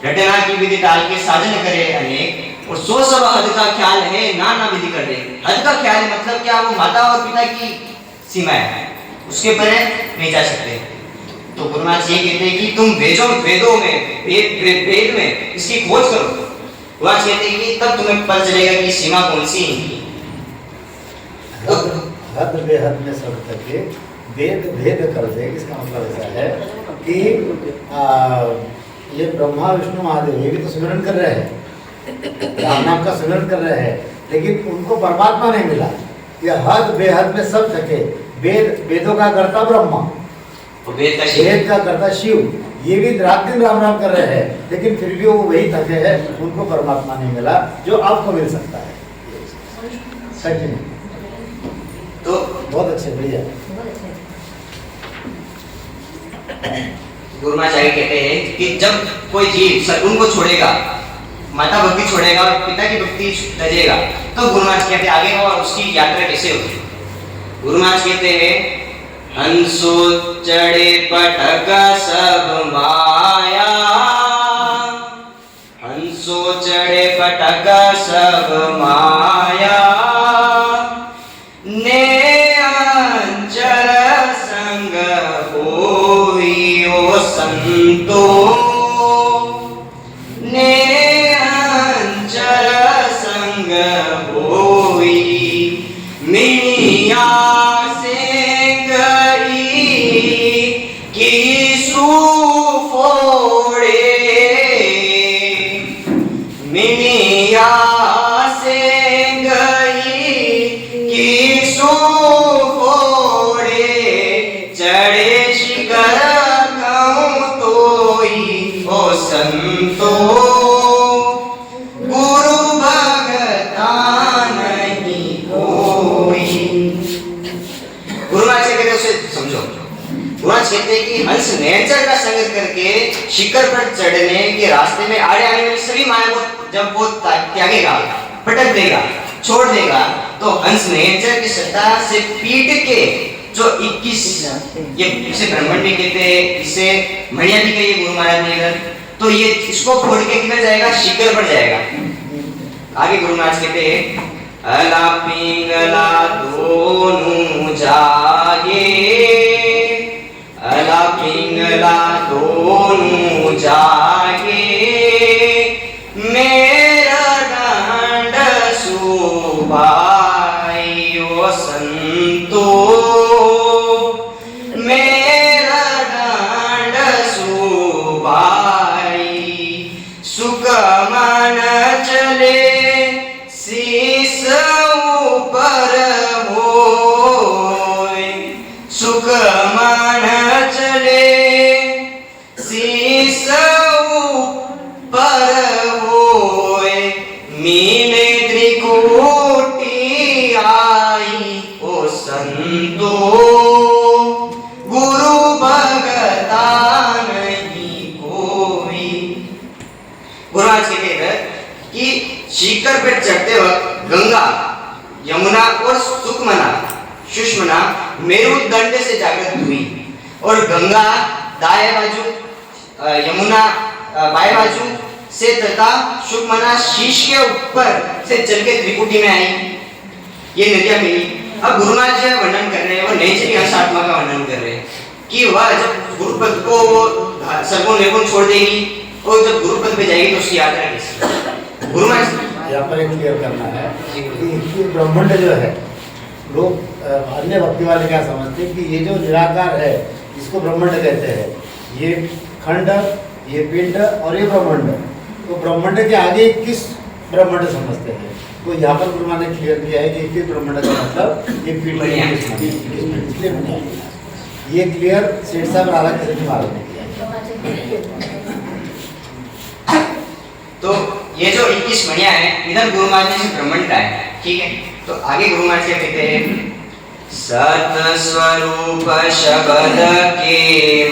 रटना की विधि टाल के साजन करे अनेक और सो सब हद का ख्याल है, नाना विधि कर दे। हद का ख्याल मतलब क्या? वो माता और पिता की सीमा है, उसके परे नहीं जा सकते। तो गुरु महाराज ये कहते हैं कि तुम वेदों में वेद में इसकी खोज करो। गुरु महाराज कहते हैं कि तब तुम्हें पता चलेगा कि सीमा कौन सी है। हद बेहद में सब तक वेद भेद कर दे। इसका मतलब ऐसा है कि ये ब्रह्मा विष्णु महादेव ये भी तो सिमरन कर रहे हैं, राम नाम का सिमरन कर रहे हैं, लेकिन उनको परमात्मा नहीं मिला। ये हद बेहद में सब थके, वेदों का कर्ता ब्रह्मा, वेद का कर्ता शिव, ये भी रात दिन राम राम कर रहे हैं, लेकिन फिर भी वो वही थके हैं, उनको परमात्मा नहीं मिला जो आपको मिल सकता है। कंटिन्यू। तो बहुत अच्छे, बढ़िया। गुरु महाराज आगे कहते हैं कि जब कोई जीव सद्गुण को छोड़ेगा, माता भक्ति छोड़ेगा और पिता की भक्ति त्यजेगा, तो गुरु महाराज कहते हैं आगे और उसकी यात्रा कैसे होगी। गुरु महाराज कहते हैं हंसो चढ़े पटक सब माया, हंसो चढ़े पटक सब माया, ने अंचल संग होई ओ संतो, ने अंचल संग होई मिया संतो गुरु भगता नहीं कोई। गुरु महाराज कहते हैं उसे समझो। गुरु महाराज कहते हैं कि हंस नैचर का संग करके शिखर पर चढ़ने के रास्ते में आड़े आने वाली सभी माया को जब वो त्यागेगा, पटक देगा, छोड़ देगा, तो हंस नैचर की सत्ता से पीट के जो 21 ये इसे ब्राह्मण भी कहते हैं, इसे मणिया भी कहिए गुरु महाराज ने इधर, तो ये इसको फोड़ के किधर जाएगा? शिखर पर जाएगा। आगे गुरु महाराज कहते हैं अला पिंगला दोनों जागे, अला पिंगला दोनों जागे, मेरा चले शीस ऊपर होय, सुख मान चले शीस ऊपर होय, मीने त्रिकोटि आई ओ संतो, गुरु भगता नहीं कोई। गुरु महाराज कहते हैं कि शिखर पर चढ़ते वक्त गंगा, यमुना और सुषमना मेरुदंड से जागृत हुई, और गंगा दाएं बाजू, यमुना बाएं बाजू से तथा सुषमना शीश के ऊपर से चल के त्रिकुटी में आई। ये नदियां मिली। अब गुरु महाराज जो वर्णन कर रहे हैं वो नैतिक आत्मा का वर्णन कर रहे हैं कि वह जब गुरुपद को वो सर्वगुण निर्गुण छोड़ देगी और जब गुरुपद पे जाएगी तो उसकी यात्रा कैसी। गुरु महाराज यहाँ पर एक क्लियर करना है कि ये ब्रह्मांड जो है, लोग अन्य भक्ति वाले क्या समझते हैं कि ये जो निराकार है इसको ब्रह्मांड कहते हैं, ये खंड, ये पिंड और ये ब्रह्मांड। तो ब्रह्मांड के आगे किस ब्रह्मांड समझते हैं? तो यहाँ पर गुरु ने क्लियर किया है कि एक ब्रह्मांड का मतलब ये पिंड, ये क्लियर सेठ साहब राधा कृष्ण महाराज ने किया। तो ये जो 21 मणियां हैं इधर गुरु महाराज ने ब्रह्मांड का है, ठीक है। तो आगे गुरु महाराज क्या कहते हैं, सत स्वरूप शब्द के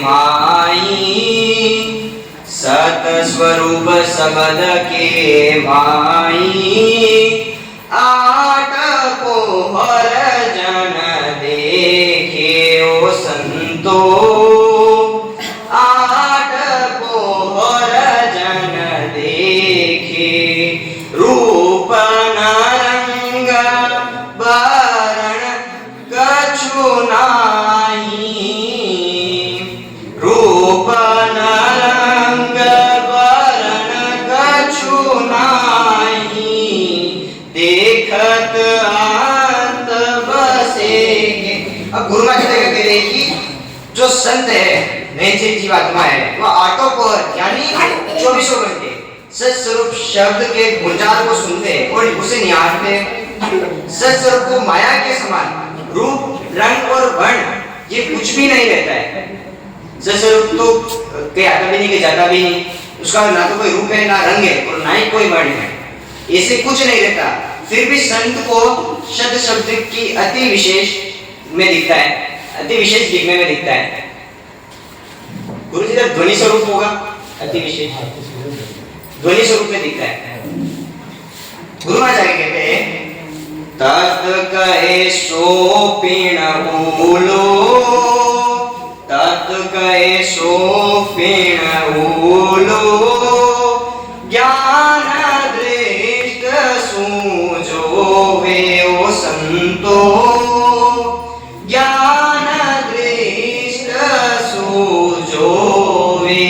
माई, सत स्वरूप शब्द के माई, आठ पोहर जन देखे ओ संतो, आठ पोहर जन देखे, रूप नारंग बरण कछु नाही, रूप नारंग बरण कछु नाही, देखत अंत बसेगे। अब गुरु महाराज कहते हैं कि जो संत है, नैतिक जीवात्मा है, वह आठों पहर यानी 24 घंटे सत्स्वरूप शब्द के गुंजार को सुनते हैं और उसे निहारते हैं। सत्स्वरूप को माया के समान रूप, रंग और वर्ण ये कुछ भी नहीं रहता है। सत्स्वरूप तो कहीं आता भी नहीं, कहीं जाता भी नहीं, उसका ना तो कोई रूप है, ना रंग है और ना ही कोई वर्ण है, ऐसे कुछ नहीं रहता। फिर भी संत को शब्द शब्द की अति विशेष में दिखता है, अति विशेष दिखने में दिखता है। गुरु जी जब ध्वनि स्वरूप होगा अति विशेष ध्वनि स्वरूप में दिखता है। गुरु महाराज कहते हैं तत् कहे सो पिण बोलो, तत् कहे सो पिण बोलो, ज्ञान दृष्ट सूझो वे ओ संतो, ज्ञान दृष्ट सूझो वे,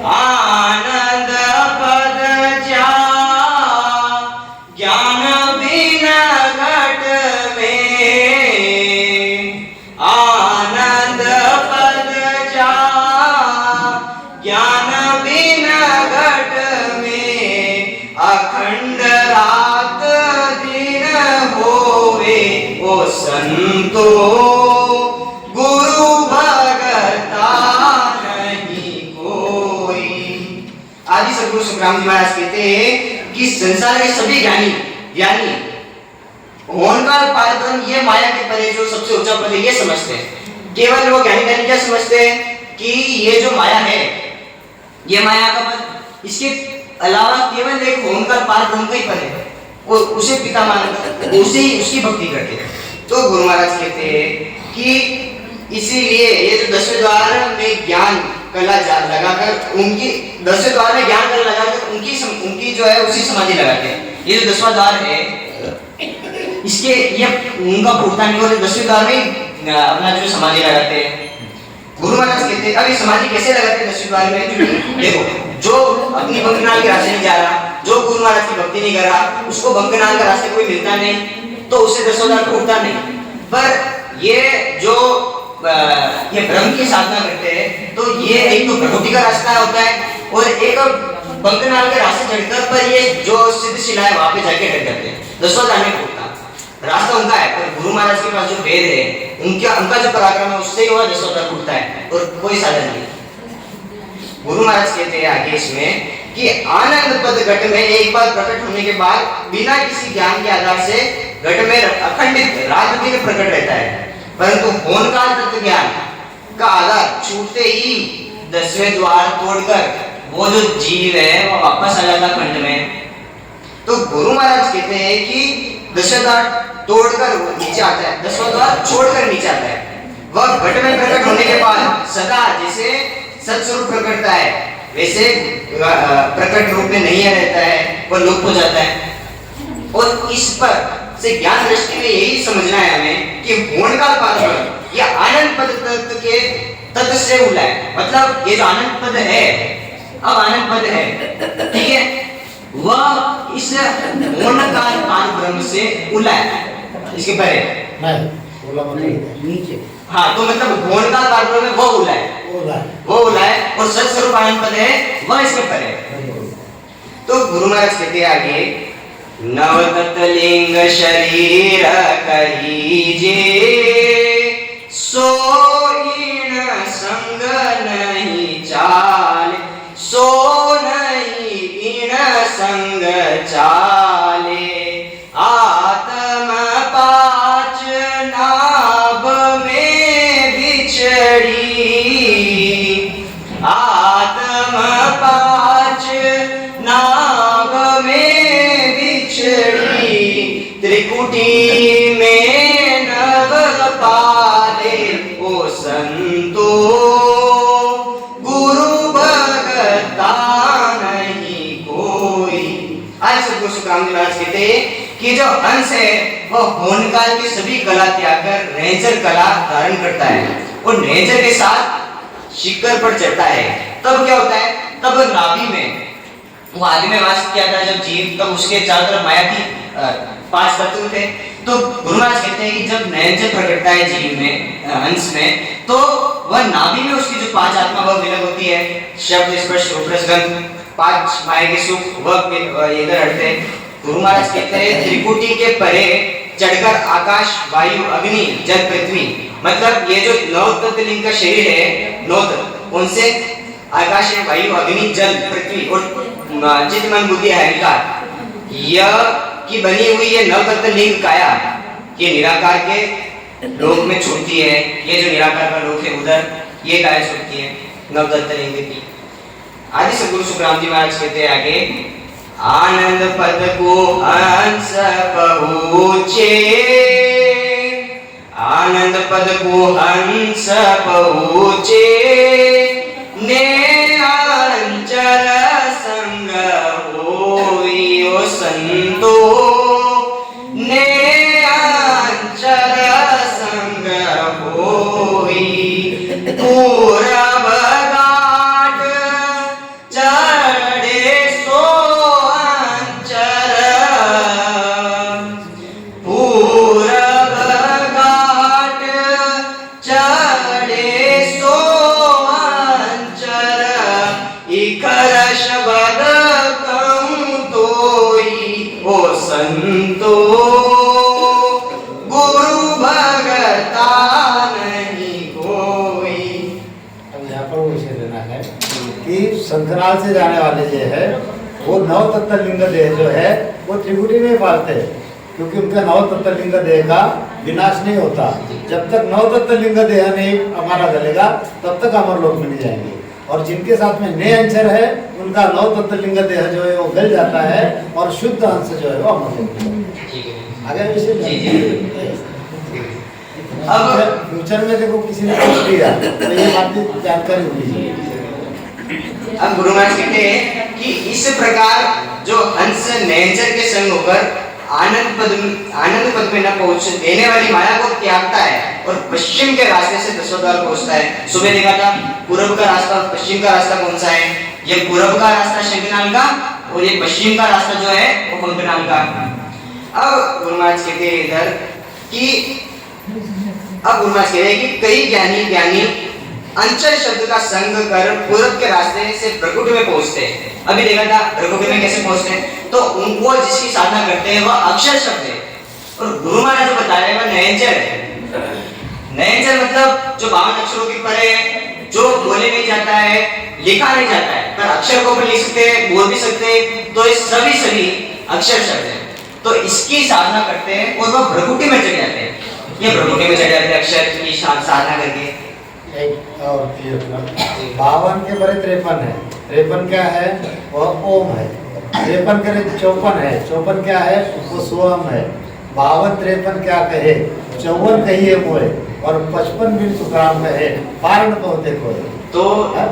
आनंद पद जा ज्ञान बिना घट में, आनंद पद जा ज्ञान बिना घट में, अखंड रात दिन होवे ओ संतो, गुरु भगता नहीं कोई। आदि सद्गुरु सुखराम जी महाराज कहते हैं कि संसार के सभी ज्ञानी होनकाल पारब्रह्म ये माया के परे जो सबसे ऊंचा पद है ये समझते हैं। केवल वो ज्ञानी क्या समझते हैं कि ये जो माया है ये माया का पद, इसके अलावा केवल एक होनकाल पारब्रह्म का ही पद है, वो उसे पिता मानकर उसे उसकी भक्ति करते हैं। तो गुरु महाराज कहते हैं कि इसीलिए ये जो 10वें द्वार में ज्ञान कला लगाकर उनकी 10वें द्वार में ज्ञान कला लगाकर उनकी जो है उसी समाधि लगाते हैं। ये जो 10वां द्वार है इसके ये उनका फूटता नहीं और 10वें द्वार में अपना जो समाधि लगाते हैं। गुरु महाराज कहते हैं अब ये समाधि कैसे लगाते हैं 10वें द्वार में? देखो, जो अपनी भक्तिनाल के रास्ते नहीं जा रहा, जो गुरु महाराज की भक्ति नहीं कर रहा, उसको भक्तिनाल का रास्ते कोई मिलता नहीं तो उसे 10वां द्वार फूटता नहीं। पर ये जो ये ब्रह्म की साधना करते हैं तो ये एक तो प्रकृति का रास्ता होता है और एक पंकनाल के रास्ते चढ़कर, पर ये जो सिद्ध शिला है वहां पे जाके अटक जाते हैं। 10वां दान नहीं फूटता, रास्ता उनका है, पर गुरु महाराज के पास जो वेद है, उनका जो पराक्रम है, उससे ही वह 10वां द्वार फूटता है और कोई साधन नहीं। गुरु महाराज कहते हैं आगे इसमें कि आनंद पद घट में एक बार प्रकट होने के बाद बिना किसी ज्ञान के आधार से घट में अखंडित रात दिन प्रकट रहता है, परंतु होनकाल तत्व ज्ञान का आधार छूटते ही 10वें द्वार तोड़कर वो जो जीव है वो वापस आ जाता खंड में। तो गुरु महाराज कहते हैं कि 10वें द्वार तोड़कर वो नीचे आता है, 10वां द्वार छोड़कर नीचे आता है। वह घट में प्रकट होने के बाद सदा जैसे सत्स्वरूप प्रकटता है वैसे प्रकट रूप में नहीं रहता है, वह लुप्त हो जाता है। और इस पर से ज्ञान दृष्टि में यही समझना है हमें कि होनकाल पार या आनंद पद तत्व के तत्व से उला है। मतलब ये जो आनंद पद है, अब आनंद पद है, ठीक है, वह इस होनकाल पार ब्रह्म से उला है, इसके परे नहीं बोला मतलब नीचे। हाँ, तो मतलब होनकाल पार ब्रह्म में वो उला है, वो उला है, और सत्स्वरूप आनंद पद है वह इसके परे। तो गुरु महाराज कहते हैं आगे, नव तत्लिंग शरीर कहीजे, सोईन संग नहीं चाले, सो नहीं इन संग चाले, आत्म पाच नाभ में बिछड़ी, आत्म पाच नाभ में बिछड़ी, त्रिकुटी में नव पाले, ओ संतो गुरु भगता नहीं कोई। आज सद्गुरु सुखराम जी महाराज कहते हैं कि जो हंस है वह होनकाल की सभी कला त्याग कर नेचर कला धारण करता है और नेचर के साथ शिखर पर चढ़ता है। तब क्या होता है, तब नाभि में वो आदि में वास किया था जब जीव, तब उसके चारों तरफ माया की 5 तत्व थे। तो गुरु महाराज कहते हैं कि जब नेचर प्रकटता है जीव में, हंस में, तो वह नाभि में उसकी जो 5 आत्मा वह विलग होती है, शब्द स्पर्श रूप रस गंध, 5 माया के सुख वह इधर हटते हैं। गुरु महाराज कहते हैं त्रिकुटी के परे चढ़कर आकाश वायु अग्नि जल पृथ्वी, मतलब ये जो 9 तत्व लिंग का शरीर है, 9 तत्व, उनसे आकाश वायु अग्नि जल पृथ्वी और चित्त मन बुद्धि अहंकार यह की बनी हुई ये 9 तत्व लिंग काया, ये निराकार के लोक में छूटती है। ये जो निराकार का लोक है उधर ये काया छूटती है 9 तत्व लिंग की। आदि सद्गुरु सुखराम जी महाराज कहते हैं आगे, आनंद पद को हंस पहुँचे, आनंद पद को हंस पहुँचे, ने अंचर संग होई, ओ संतो ने अंचर संग होई, पूरब घाट चढ़े सो अंचर, पूरब घाट चढ़े सो अंचर, इकर शब्द कहूं तोई, ओ संतो गुरु भगता नहीं कोई। अब यहाँ पर वो विषय लेना है कि संतराल से जाने वाले जो है वो 9 तत्व लिंग देह जो है वो त्रिकुटी में पालते हैं, क्योंकि उनका 9 तत्व लिंग देह का विनाश नहीं होता। जब तक 9 तत्व लिंग देह नहीं हमारा गलेगा तब तक अमर लोक में नहीं जाएंगे। और जिनके साथ में नए अंचर है उनका 9 तत्व लिंग देह जो है वो गल जाता है और शुद्ध अंश जो है वो अमर लोक में आगे विषय। अब फ्यूचर में देखो किसी ने पूछ लिया तो ये बात की जानकारी होनी चाहिए। अब गुरु महाराज कहते हैं कि इस प्रकार जो हंस नेचर के संग होकर आनंद पद में न पहुंच देने वाली माया को त्यागता है और पश्चिम के रास्ते से 10वां द्वार पहुंचता है। सुबह देखा था पूर्व का रास्ता और पश्चिम का रास्ता कौन सा है, ये पूर्व का रास्ता शंखनाल का और ये पश्चिम का रास्ता जो है वो पंकनाल का। अब गुरु महाराज कहते हैं इधर कि अब गुरु महाराज कह रहे हैं कि कई ज्ञानी अंचल शब्द का संग कर पूर्व के रास्ते से प्रकृति में पहुंचते हैं। अभी देखा था प्रकृति में कैसे पहुंचते हैं, तो उनको जिसकी साधना करते हैं वह अक्षर शब्द है, और गुरु महाराज जो बता रहे हैं वह नयनचर है। नयनचर मतलब जो 52 अक्षरों के परे है, जो बोले नहीं जाता है, लिखा नहीं जाता है, पर अक्षर को भी लिख सकते हैं, बोल भी सकते हैं, तो ये सभी अक्षर शब्द है। तो इसकी साधना करते हैं और वह प्रकृति में चढ़ जाते हैं, ये प्रकृति में चढ़ जाते हैं अक्षर की साधना करके। एक और 52 के परे 53 है, 53 क्या है, वह ओम है। 53 करे 54 है, 54 क्या है, वो सोम है। 52 53 क्या कहे, 54 कहिए मोए, और 55 बिन सुखराम कहे, पारण पहुंचे कोई। तो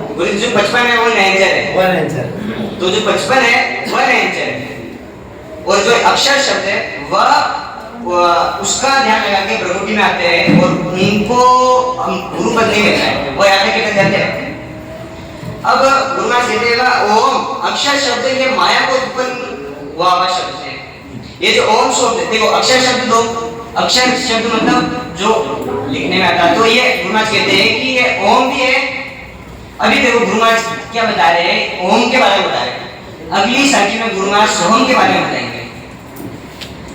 गुरु जी जो 55 है वो नयनचर है, वह नयनचर। तो जो 55 है वह नयनचर है, और जो अक्षर शब्द है वह उसका ध्यान लगा के प्रकृति में आते हैं और उनको गुरु पद नहीं मिलता है, वो यहाँ पे जाते हैं। अब गुरु महाराज कहते हैं ओम अक्षर शब्द ये माया को उत्पन्न हुआ हुआ शब्द है। ये जो ओम शब्द देखो, अक्षर शब्द दो, अक्षर शब्द मतलब जो लिखने में आता है, तो ये गुरु महाराज कहते हैं कि ये ओम भी है। अभी देखो गुरु महाराज क्या बता रहे हैं, ओम के बारे में बता रहे हैं, अगली साखी में गुरु महाराज सोहम के बारे में बताएंगे।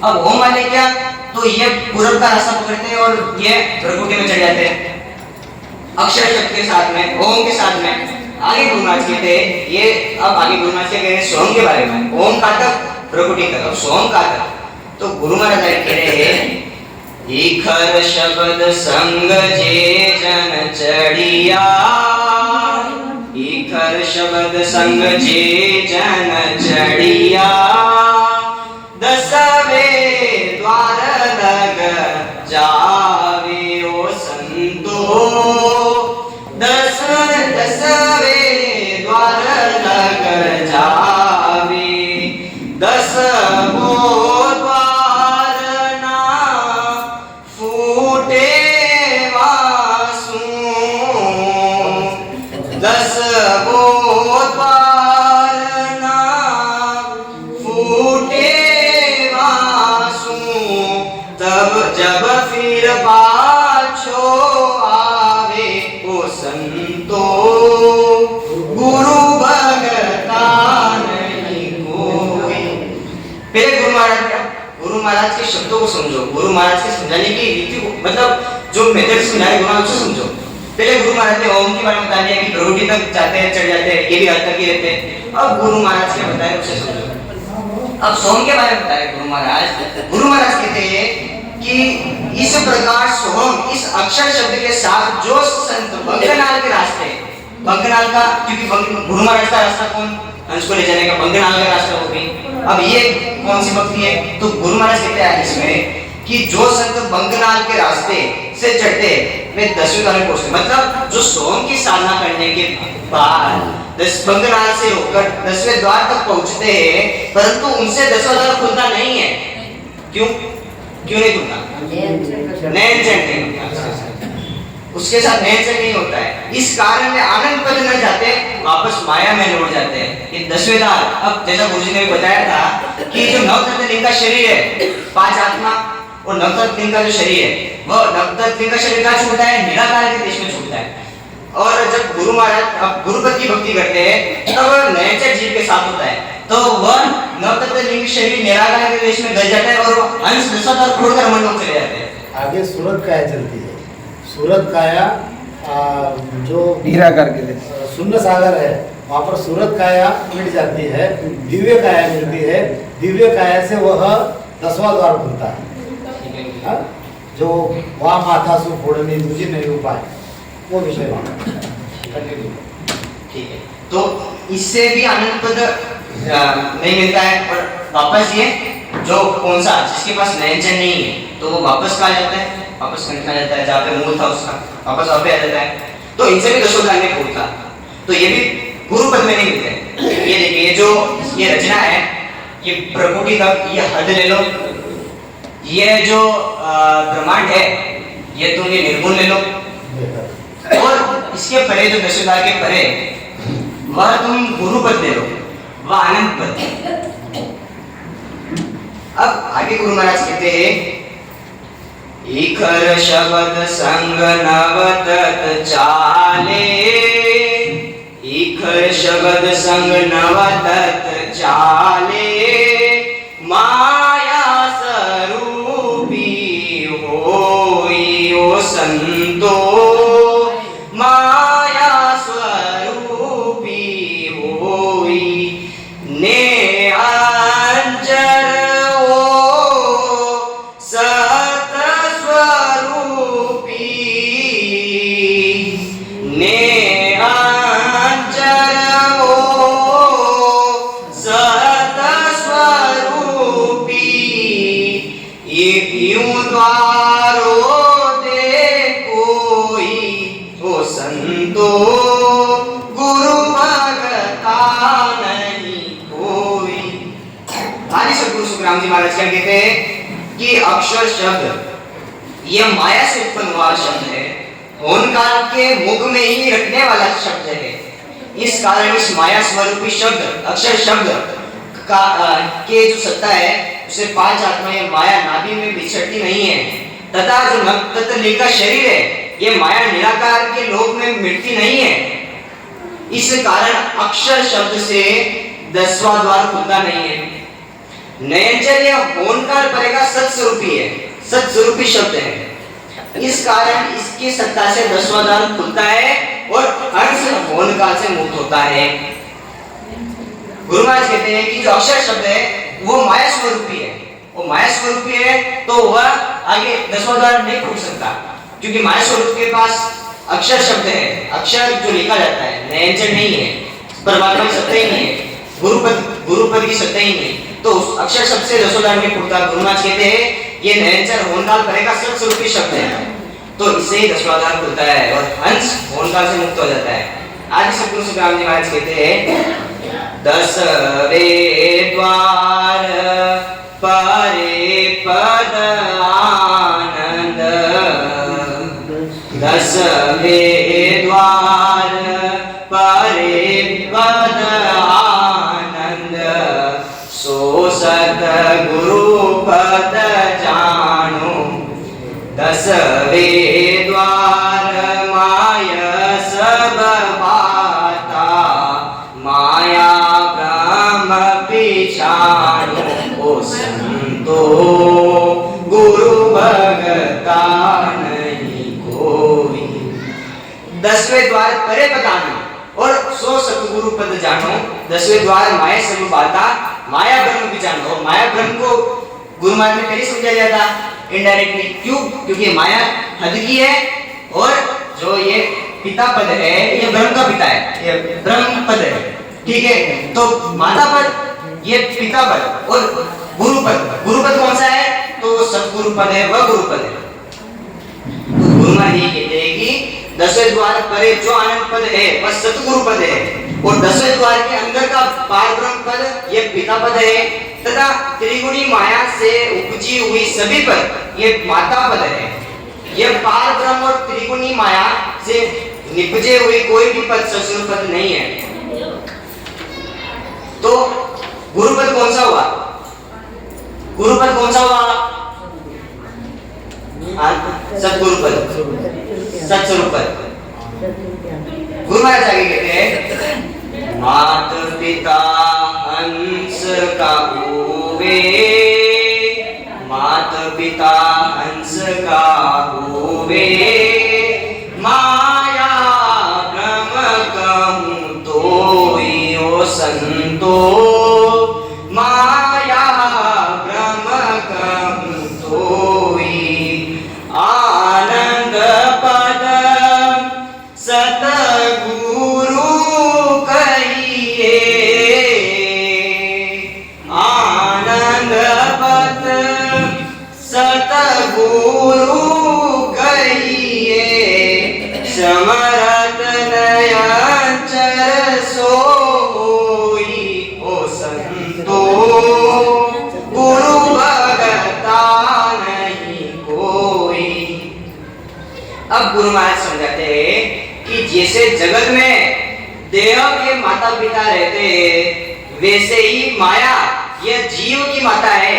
अब ओम वाले क्या, तो ये पूरब का रास्ता पकड़ते हैं और ये प्रकृति में चढ़ जाते हैं अक्षर शब्द के साथ में, ओम के साथ में। आगे गुरु महाराज कहते हैं ये, अब आगे गुरु महाराज क्या कह रहे हैं सोहम के बारे में, ओम का तक प्रकृति का, सोहम का तक। तो गुरु महाराज कह रहे हैं ईखर शब्द संग जे जन चढ़िया, ईखर शब्द संग जे जन चढ़िया, दसवे द्वार लग जावे ओ संतो, दसवे द्वार लग जावे, दसवो द्वार ना फूटे वासु, दसवो द्वार ना फूटे वासु, तब जब फिर पाछो आवे ओ संतो, गुरु भगता नहीं कोई। पहले गुरु महाराज के शब्दों को समझो, गुरु महाराज के समझाने की रीति को, मतलब जो मेथड समझाए गुरु महाराज को समझो। पहले गुरु महाराज ने ओम के बारे में बता दिया कि प्रकृति तक जाते हैं, चढ़ जाते हैं, ये भी हद तक ही रहते हैं। अब गुरु महाराज क्या बताए उसे समझो। अब सोम के बारे में बताए गुरु महाराज। गुरु महाराज कहते हैं कि इस प्रकार सोम इस अक्षर शब्द के साथ जो संत बंगनाल के रास्ते, बंगनाल का, क्योंकि गुरु महाराज का रास्ता कौन, हंस को ले जाने का बंगनाल का रास्ता हो गई। अब ये कौन सी भक्ति है, तो गुरु महाराज कहते हैं इसमें कि जो संत बंगनाल के रास्ते से चढ़ते वे 10वें द्वार में पहुंचते, मतलब जो सोम की साधना करने के बाद 10 बंगनाल से होकर 10वें द्वार तक पहुंचते हैं, परंतु उनसे 10वां द्वार खुलता नहीं है। क्यों नहीं खुलता? नयनचर नहीं होता, उसके साथ नयनचर नहीं होता है। इस कारण में आनंद पद न जाते, वापस माया में लौट जाते हैं। ये 10वें द्वार, अब जैसा गुरुजी ने बताया था कि जो नवतत्व लिंग का शरीर है, 5 आत्मा और नवतत्व लिंग का जो शरीर है, वह नवतत्व लिंग का शरीर कहाँ छूटता है, निराकार के देश में छूटता है। और जब गुरु महाराज अब गुरुपद की भक्ति करते हैं तब नयनचर जीव के साथ होता है, तो वह नवतत्व लिंग शरीर निराकार के देश में गल जाता है और अंश दशा और छोड़कर मंडल चले जाते हैं। आगे सूरत काया चलती है, सूरत काया जो निराकार के लिए शून्य सागर है, वहाँ पर सूरत काया मिट जाती है, दिव्य काया मिलती है। दिव्य काया से वह 10वां द्वार खुलता है, हाँ? जो वहाँ माथा सु फोड़नी मुझे नहीं हो पाए, वो विषय ठीक है। तो इससे भी आनंद पद नहीं मिलता है, और वापस ये जो कौन सा जिसके पास नयनचर नहीं है, तो वो वापस कहाँ जाता है, वापस कहाँ जाता है, जहाँ पे मूल था उसका, वापस वहाँ पे आ जाता है। तो इनसे भी 10वें द्वार में फूटता, तो ये भी गुरु पद में नहीं मिलते। ये देखिए जो ये रचना है, ये प्रकृति तक ये हद ले लो, ये जो ब्रह्मांड है ये तुम ये निर्गुण ले लो, और इसके परे जो 10वें द्वार के परे वह तुम गुरु पद ले लो, वह आनंद पद। अब आगे गुरु महाराज कहते हैं ईखर शब्द संग नवतत चाले, लिख शब्द संग नवतत चाले, माया स्वरूपी होई ओ संतो, माया स्वरूपी होई ने अंजर ओ सत स्वरूपी, ने अंजर ओ सत स्वरूपी, यूं द्वारो दे कोई ओ संतो, गुरु भगता नहीं कोई। आदि सद्गुरु सुखराम जी महाराज क्या कहते हैं कि अक्षर शब्द ये माया से उत्पन्न हुआ शब्द है, होनकाल के मुख में ही रखने वाला शब्द है। इस कारण इस माया स्वरूपी शब्द अक्षर शब्द का के जो सत्ता है उसे पांच आत्माएं माया नाभि में बिछड़ती नहीं है, तथा जो नवतत का शरीर है ये माया निराकार के लोक में मिटती नहीं है। इस कारण अक्षर शब्द से 10वां द्वार खुलता नहीं है। नयनचर यह होनकाल परे का सत्स्वरूपी है, सत्स्वरूपी शब्द है। इस कारण इसकी सत्ता से 10वां द्वार खुलता है और अंश होनकाल से मुक्त होता है। गुरु महाराज कहते हैं कि जो अक्षर शब्द है वो माया स्वरूपी है, वो माया स्वरूपी है तो वह आगे 10वां द्वार नहीं खुल सकता, क्योंकि माया स्वरूप के पास अक्षर शब्द है, अक्षर जो लिखा जाता है, नयनचर नहीं है, परमात्मा की सत्ता ही नहीं है, गुरुपद की सत्ता ही नहीं, तो उस अक्षर शब्द से 10वां द्वार नहीं खुलता। गुरु महाराज कहते हैं ये नयनचर होनकाल परे का सत्स्वरूपी शब्द है, तो इससे ही 10वां द्वार खुलता है और हंस होनकाल से मुक्त हो जाता है। आदि सद्गुरु सुखराम जी महाराज कहते हैं 10वें द्वार परे पद आनंद, 10वें द्वार परे पद आनंद, सो सतगुरु पद जानो, 10वें द्वार माया सब बाता, माया ब्रह्म पिछाड़ो ओ संतो, गुरु भगता नहीं कोई। 10वें द्वार परे पद आनो और सो सतगुरु पद जानो, 10वें द्वार माया सब बाता, माया ब्रह्म पिछाड़ो। माया ब्रह्म को गुरु महाराज ने पहले समझा दिया था इनडायरेक्टली, क्यों? क्योंकि माया हद की है और जो ये पिता पद है ये ब्रह्म का पिता है, ये ब्रह्म पद है, ठीक है। तो माता पद ये पिता पद और गुरुपद कौन सा है? तो सतगुरु पद है, वह गुरुपद है। तो गुरु महाराज ये कहते हैं कि 10वें द्वार परे जो आनंद पद है वह सतगुरु पद है और 10वें द्वार के अंदर का पार ब्रह्म पद ये पिता पद है, तथा त्रिगुणी माया से उपजी हुई सभी पद ये माता पद है। ये पार ब्रह्म और त्रिगुणी माया से निपजे हुए कोई भी पद ससुर पद नहीं है। तो गुरुपद कौन सा हुआ? गुरुपद कौन सा हुआ? सतगुरु पद, सत्स्वरूप पद। गुरु महाराज आगे कहते हैं मात पिता हंस का होवे, मात पिता हंस का होवे, माया ब्रह्म कहूं तोई ओ संतो, माया ब्रह्म कहूं तोई, आनंद पद सतगुरु कहिए, आनंद पद सतगुरु कहिए, समरत नयनचर सोई ओ संतो, गुरु भगता नहीं कोई। अब गुरु महाराज समझाते हैं कि जैसे जगत में देह के माता पिता रहते हैं वैसे ही माया यह जीव की माता है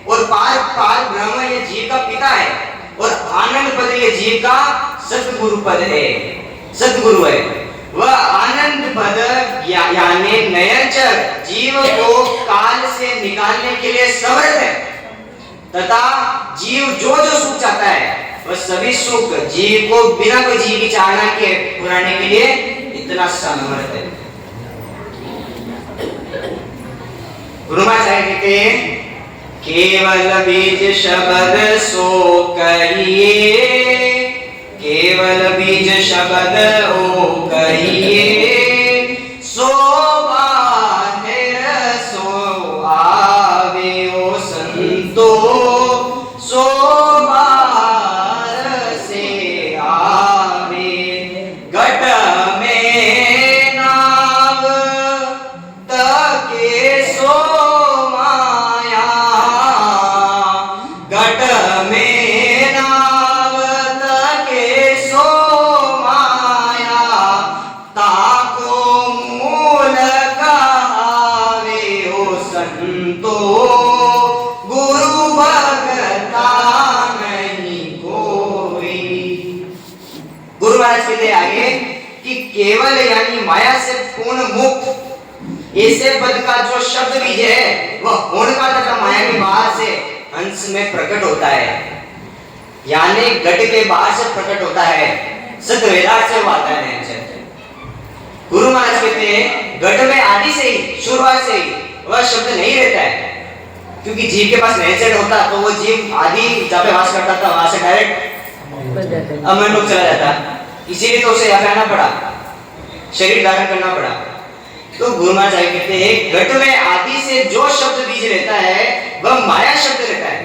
और पार ब्रह्म यह जीव का पिता है और आनंद पद यह जीव का सतगुरु पद है, सतगुरु है। वह आनंद पद यानी नयनचर जीव को काल से निकालने के लिए समर्थ है, तथा जीव जो जो सुख चाहता है वह सभी सुख जीव को बिना कोई जीव की चाहना के पुराने के लिए इतना समर्थ है। गुरु महाराज कहते हैं केवल बीज शब्द सो कहिए, केवल बीज शब्द ओ कहिए, सो बाहिर सो आवे ओ संतो, सो बाहर से आवे। घट में नाव तके सो माया, घट में नाव तके सो माया, ताको मूल कहावे ओ संतो, गुरु भगता नहीं कोई। गुरु महाराज कहते हैं आगे कि केवल यानी माया से पूर्ण मुक्त ऐसे पद का जो शब्द बीज है वह होनकाल तथा माया के बाहर से अंश में प्रकट होता है, यानी घट के बाहर से प्रकट होता है, सत वेदांत से वो आता है। गुरु महाराज कहते हैं घट में आदि से ही शुरुआत से ही वह शब्द नहीं रहता है, क्योंकि जीव के पास नेचर होता तो वो जीव आदि जहाँ पे वास करता था वहां से डायरेक्ट अमर लोक चला जाता, इसीलिए तो उसे यहाँ पे आना पड़ा, शरीर धारण करना पड़ा। तो गुरु महाराज कहते हैं घट में आदि से जो शब्द बीज रहता है वह माया शब्द रहता है,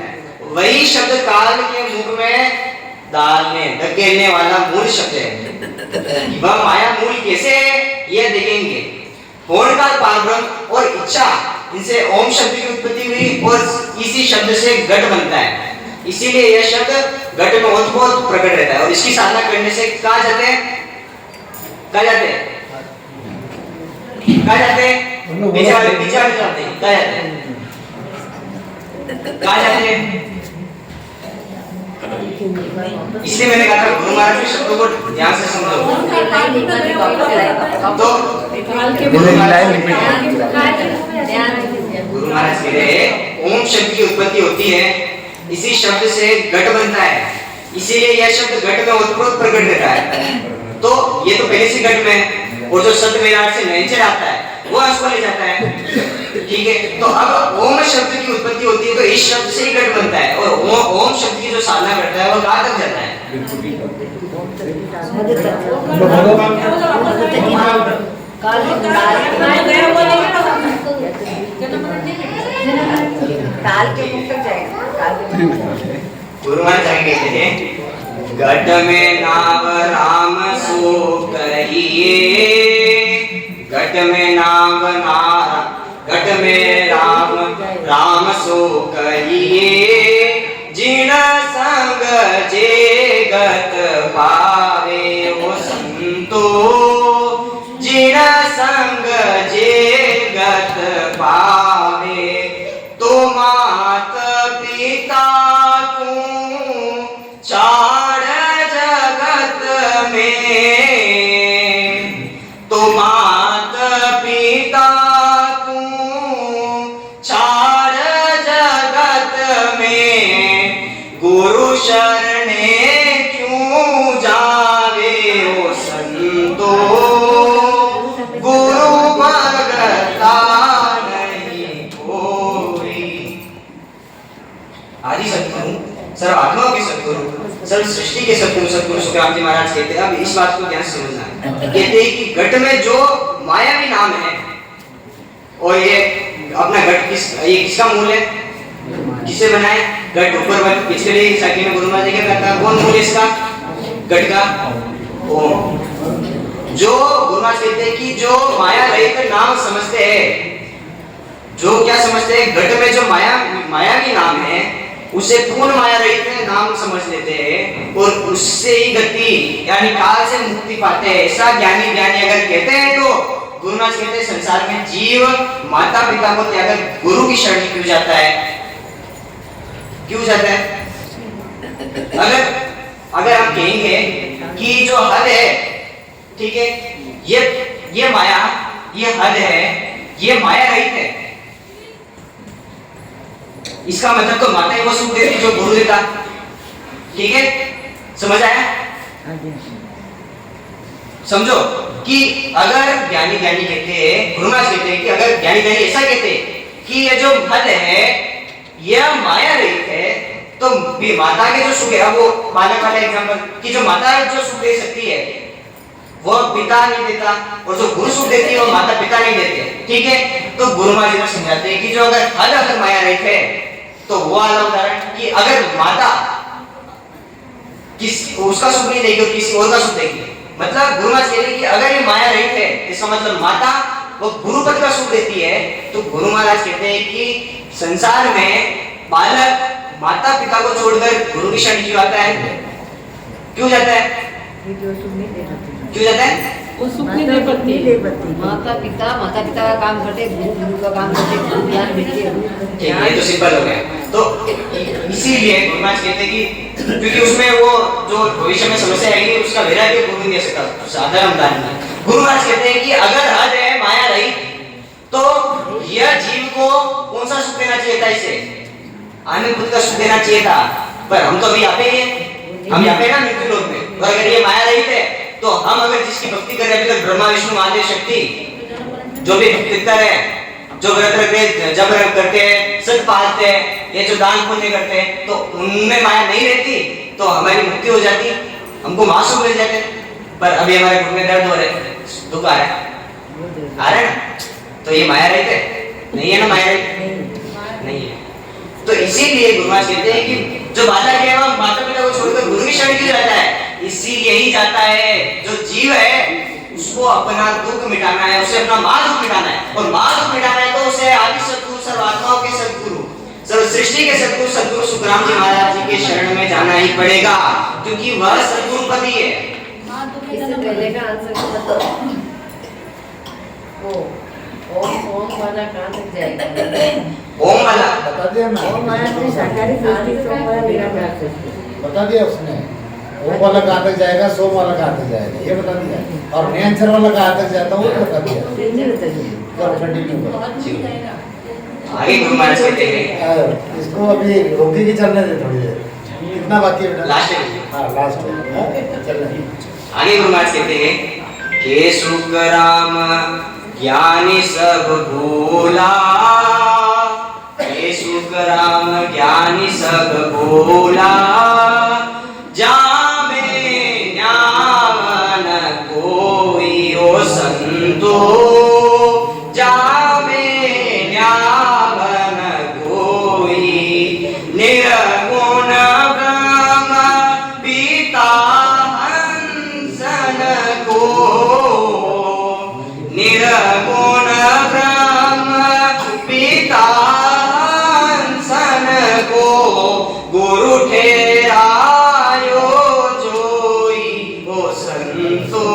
वही शब्द काल के मुख में डालने धकेलने वाला मूल शब्द है। वह माया मूल कैसे है यह देखेंगे। होनकाल पारब्रह्म और इच्छा इनसे ओम शब्द की उत्पत्ति हुई और इसी शब्द से घट बनता है, इसीलिए यह शब्द घट में बहुत प्रकट रहता है। और इसकी साधना करने से कहाँ जाते हैं, कहाँ जाते हैं, कहाँ जाते हैं, पीछे वाले जाते हैं, कहाँ जाते हैं, कहाँ जाते हैं। इसलिए मैंने कहा था गुरु महाराज के शब्दों को ध्यान से समझो। तो गुरु महाराज के लिए ओम शब्द की उत्पत्ति होती है, इसी शब्द से घट बनता है, इसीलिए यह शब्द घट में उत्पन्न प्रकट रहता है। तो ये तो पहले से घट में, और जो सत विराट से नयनचर आता है वो अंश को ले जाता है, ठीक है। तो अब ओम शब्द की उत्पत्ति होती है तो इस शब्द से ही घट बनता है, और ओम शब्द की जो साधना करता है वो कहाँ तक जाता है, काल के मुख तक जाएगा। गुरु महाराज कहते हैं घट में नाव राम सो कहिए, घट में नाव घट में राम सो कहिए, जिन संग जे गत पावे ओ संतो, जिन संग जे गत पावे। तो मात पिता तू चार जगत में, तो मात पिता तू चार जगत में, गुरु शरणे क्यों जावे ओ संतो, गुरु भगता नहीं कोई। आदि सद्गुरु, सर्व आत्माओं के सद्गुरु, सर्व सृष्टि के सद्गुरु सद्गुरु सुखराम जी महाराज कहते हैं। अब इस बात को ध्यान से समझना है, कहते हैं कि घट में जो मायावी नाम है, और ये अपना घट ये किसका मूल है, किसे बनाए, घट ऊपर पिछले साखी में गुरु महाराज क्या कहता है, कौन मूल है इसका, घट का ओम। जो गुरु महाराज कहते हैं कि जो माया रहित नाम समझते हैं, जो क्या समझते हैं, घट में जो मायावी नाम है उसे पूर्ण माया रहित नाम समझ लेते हैं, और उससे ही गति यानी काल से मुक्ति पाते हैं। ऐसा ज्ञानी अगर कहते हैं तो गुरु महाराज कहते हैं संसार में जीव माता पिता को त्याग गुरु की शरण क्यों जाता है, क्यों जाता है। अगर हम कहेंगे कि जो हल है, ठीक है, ये माया, ये हद है, ये माया रहित है। इसका मतलब तो माता ही वो सुख देती जो गुरु देता। ठीक है, समझ आया? समझो कि अगर ज्ञानी कहते हैं, गुरु महाराज कहते हैं कि अगर ज्ञानी ऐसा कहते हैं कि ये जो हद है यह माया रहित है, तो माता के जो सुख है, वो बालक वाला एग्जांपल कि जो माता जो सुख दे सकती है वो पिता नहीं देता, और जो गुरु सुख देती है वो माता पिता नहीं देते। ठीक है, तो गुरु महाराज जी समझाते हैं कि जो अगर माया रहित है तो वो वाला उदाहरण कि अगर माता उसका सुख नहीं देगी और किसी और का सुख देगी, मतलब गुरु महाराज कह रहे हैं कि अगर ये माया रहित है, इसका मतलब माता वो गुरु पद का सुख देती है, तो गुरु महाराज कहते हैं कि संसार में बालक माता पिता को छोड़कर गुरु की शरण क्यों आता है? क्यों जाता है? क्यों जाता है? वो सुख नहीं दे पाती। माता पिता का काम करते, गुरु का काम करते, ज्ञान देते हैं। ये तो सिंपल हो गया। तो इसीलिए गुरु महाराज कहते हैं कि क्योंकि उसमें वो जो भविष्य में समस्या आएगी उसका वैराग्य गुरु नहीं दे सकता, साधारण दान नहीं। गुरु महाराज कहते हैं कि अगर हद है माया रही तो यह जीव को कौन सा सुख देना चाहिए था? इसे आनंद बुद्ध का सुख देना चाहिए था, पर हम तो अभी यहाँ पे हैं, हम यहाँ पे ना मृत्यु लोक में। और अगर ये माया रहित है तो हम अगर जिसकी भक्ति कर रहे हैं, अभी तक ब्रह्मा विष्णु महादेव शक्ति जो भी भक्ति करते हैं, जो व्रत रखते हैं, जब व्रत करते हैं, सत पालते हैं, ये जो दान पुण्य करते हैं, तो उनमें माया नहीं रहती तो हमारी मुक्ति हो जाती, हमको मासूम मिल जाते। पर अभी हमारे घुटने दर्द हो रहे, दुख आ रहा है ना, तो ये माया रहित है? नहीं है ना, माया रहित नहीं है। तो इसीलिए गुरु महाराज कहते हैं कि जो बालक है वह माता पिता को छोड़कर गुरु की शरण क्यों जाता है? इसीलिए ही जाता है जो जीव है उसको अपना दुख मिटाना है, उसे अपना मां दुख मिटाना है, और मां दुख मिटाना है तो उसे आदि सद्गुरु, सर्वात्माओं के सद्गुरु, सर्व सृष्टि के सद्गुरु सुखराम जी महाराज जी के शरण में जाना ही पड़ेगा, क्योंकि वह सद्गुरु पति है। इससे पहले का आंसर बताओ। ओम वाला कहाँ तक जाएगा? ओम वाला बता दिया ना, ओम वाला तो शाकाहारी सृष्टि, सोम वाला निराकार सृष्टि। बता दिया उसने। ओम वाला कहाँ तक जाएगा, सोम वाला कहाँ तक जाएगा, ये बता दिया। और नियंत्रण वाला कहाँ तक जाता है वो बता दिया। और कंटिन्यू करो। आगे गुरु महाराज कहते हैं, इसको अभी रोकी की चलने दे थोड़ी देर। कितना बाकी है बेटा? लास्ट में। हाँ लास्ट में चलने। आगे गुरु महाराज कहते हैं के सुख राम ज्ञानी सब भूला, के सुख राम ज्ञानी सब भूला, जामे न्यावन कोई ओ संतो, जामे न्यावन कोई, निर्गुण ब्रह्म पिता हंसन को, निर्गुण ब्रह्म पिता हंसन को, गुरु ठहरायो जोई ओ संतो,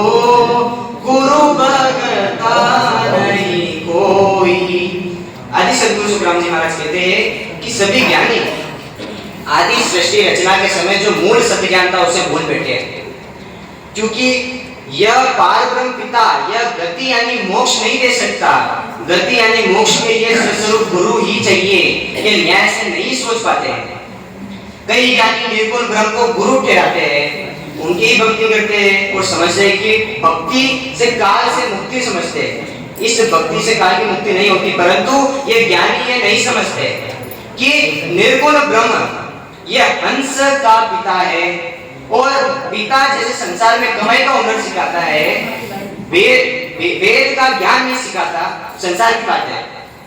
गुरु भगता नहीं कोई। आदि सद्गुरु सुखराम जी महाराज कहते हैं कि सभी ज्ञानी आदि सृष्टि रचना के समय जो मूल सत्य ज्ञान था उसे भूल बैठे हैं, क्योंकि यह पार ब्रह्म पिता यह गति यानी मोक्ष नहीं दे सकता। गति यानी मोक्ष के लिए स्वरूप गुरु ही चाहिए, ये न्याय से नहीं सोच पाते हैं। कई ज्ञानी निर्गुण ब्रह्म को गुरु ठहराते हैं, उनकी ही भक्ति करते हैं और समझते हैं कि भक्ति से काल से मुक्ति समझते हैं। इस भक्ति से काल की मुक्ति नहीं होती, परंतु ये ज्ञानी ये नहीं समझते कि निर्गुण ब्रह्म यह हंस का पिता है, और पिता जैसे संसार में कमाई का हुनर सिखाता है, वेद का ज्ञान नहीं सिखाता, संसार की बात है,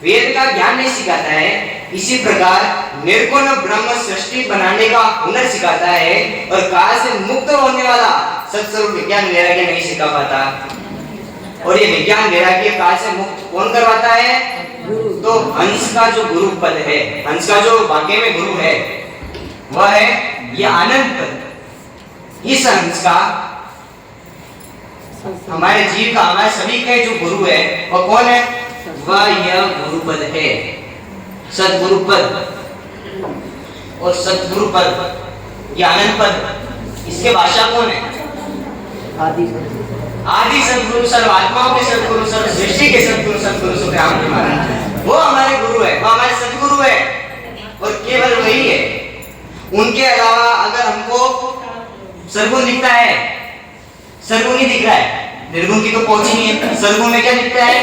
वेद का ज्ञान नहीं सिखाता है, इसी प्रकार निर्गुण ब्रह्म सृष्टि बनाने का हुनर सिखाता है, और काल से मुक्त होने वाला सत्स्वरूप विज्ञान वैराग्य नहीं सिखा पाता। और ये विज्ञान वैराग्य काल से मुक्त कौन करवाता है? तो हंस का जो गुरु पद है, हंस का जो वाक्य में गुरु है वह है ये आनंद पद। इस हंस का हमारे जीव का, हमारे सभी का जो गुरु है वह कौन है? वह यह गुरु पद है, सदगुरु पद। और सदगुरु पद, यह आनंद पद, इसके भाषा कौन है? आदि आदि सदगुरु, सर्व आत्माओं के सदगुरु, सर्व सृष्टि के सदगुरु, सदगुरु सुखराम जी महाराज, वो हमारे गुरु है, वो हमारे सदगुरु है, और केवल वही है। उनके अलावा अगर हमको सरगुण दिखता है, सरगुण ही दिख रहा है, निर्गुण की तो पहुंच ही नहीं है। सरगुण में क्या दिखता है?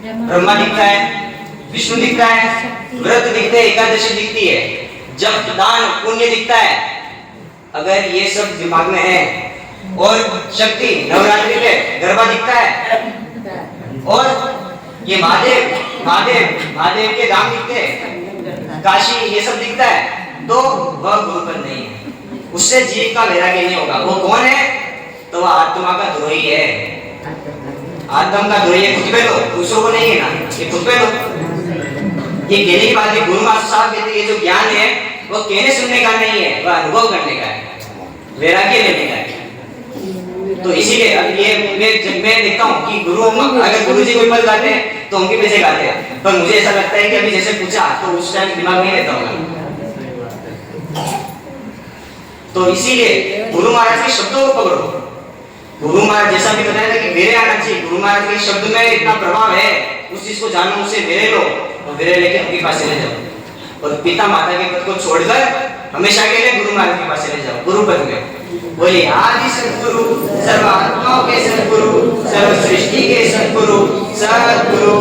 ब्रह्मा दिखता है, विष्णु दिखता है, व्रत दिखते हैं, एकादशी दिखती है, जब दान पुण्य दिखता है। अगर ये सब दिमाग में है, और शक्ति नवरात्रि पे गरबा दिखता है, और ये महादेव महादेव महादेव के धाम दिखते हैं, काशी ये सब दिखता है, तो वह गुरुपद नहीं है, उससे जीव का वैराग्य नहीं होगा। वो कौन है? तो वह आत्मा का द्रोही है, आत्मा का द्रोही है। खुद पे लो, दूसरों को नहीं है ना, ये खुद पे लो। ये कहने की बात है, गुरु मास्टर साहब कहते हैं ये जो ज्ञान है वो कहने सुनने का नहीं है, वह अनुभव करने का है, वैराग्य लेने का है। तो इसीलिए अब ये मैं देखता हूँ कि गुरु, अगर गुरु जी कोई पद गाते हैं तो उनके पीछे गाते हैं, पर मुझे ऐसा लगता है कि अभी जैसे पूछा तो उस टाइम दिमाग नहीं रहता होगा। तो इसीलिए गुरु महाराज के शब्दों को पकड़ो। गुरु महाराज जैसा भी बताया था कि मेरे आना चाहिए, गुरु महाराज के शब्द में इतना प्रभाव है, उस चीज को जानो, उसे मेरे लो और मेरे लेके उनके पास ले जाओ, और पिता माता के पद को छोड़कर हमेशा के लिए गुरु महाराज के पास ले जाओ, गुरु पद में। बोलिए आदि सदगुरु, सर्व आत्माओं के सदगुरु, सर्व सृष्टि के सदगुरु, सदगुरु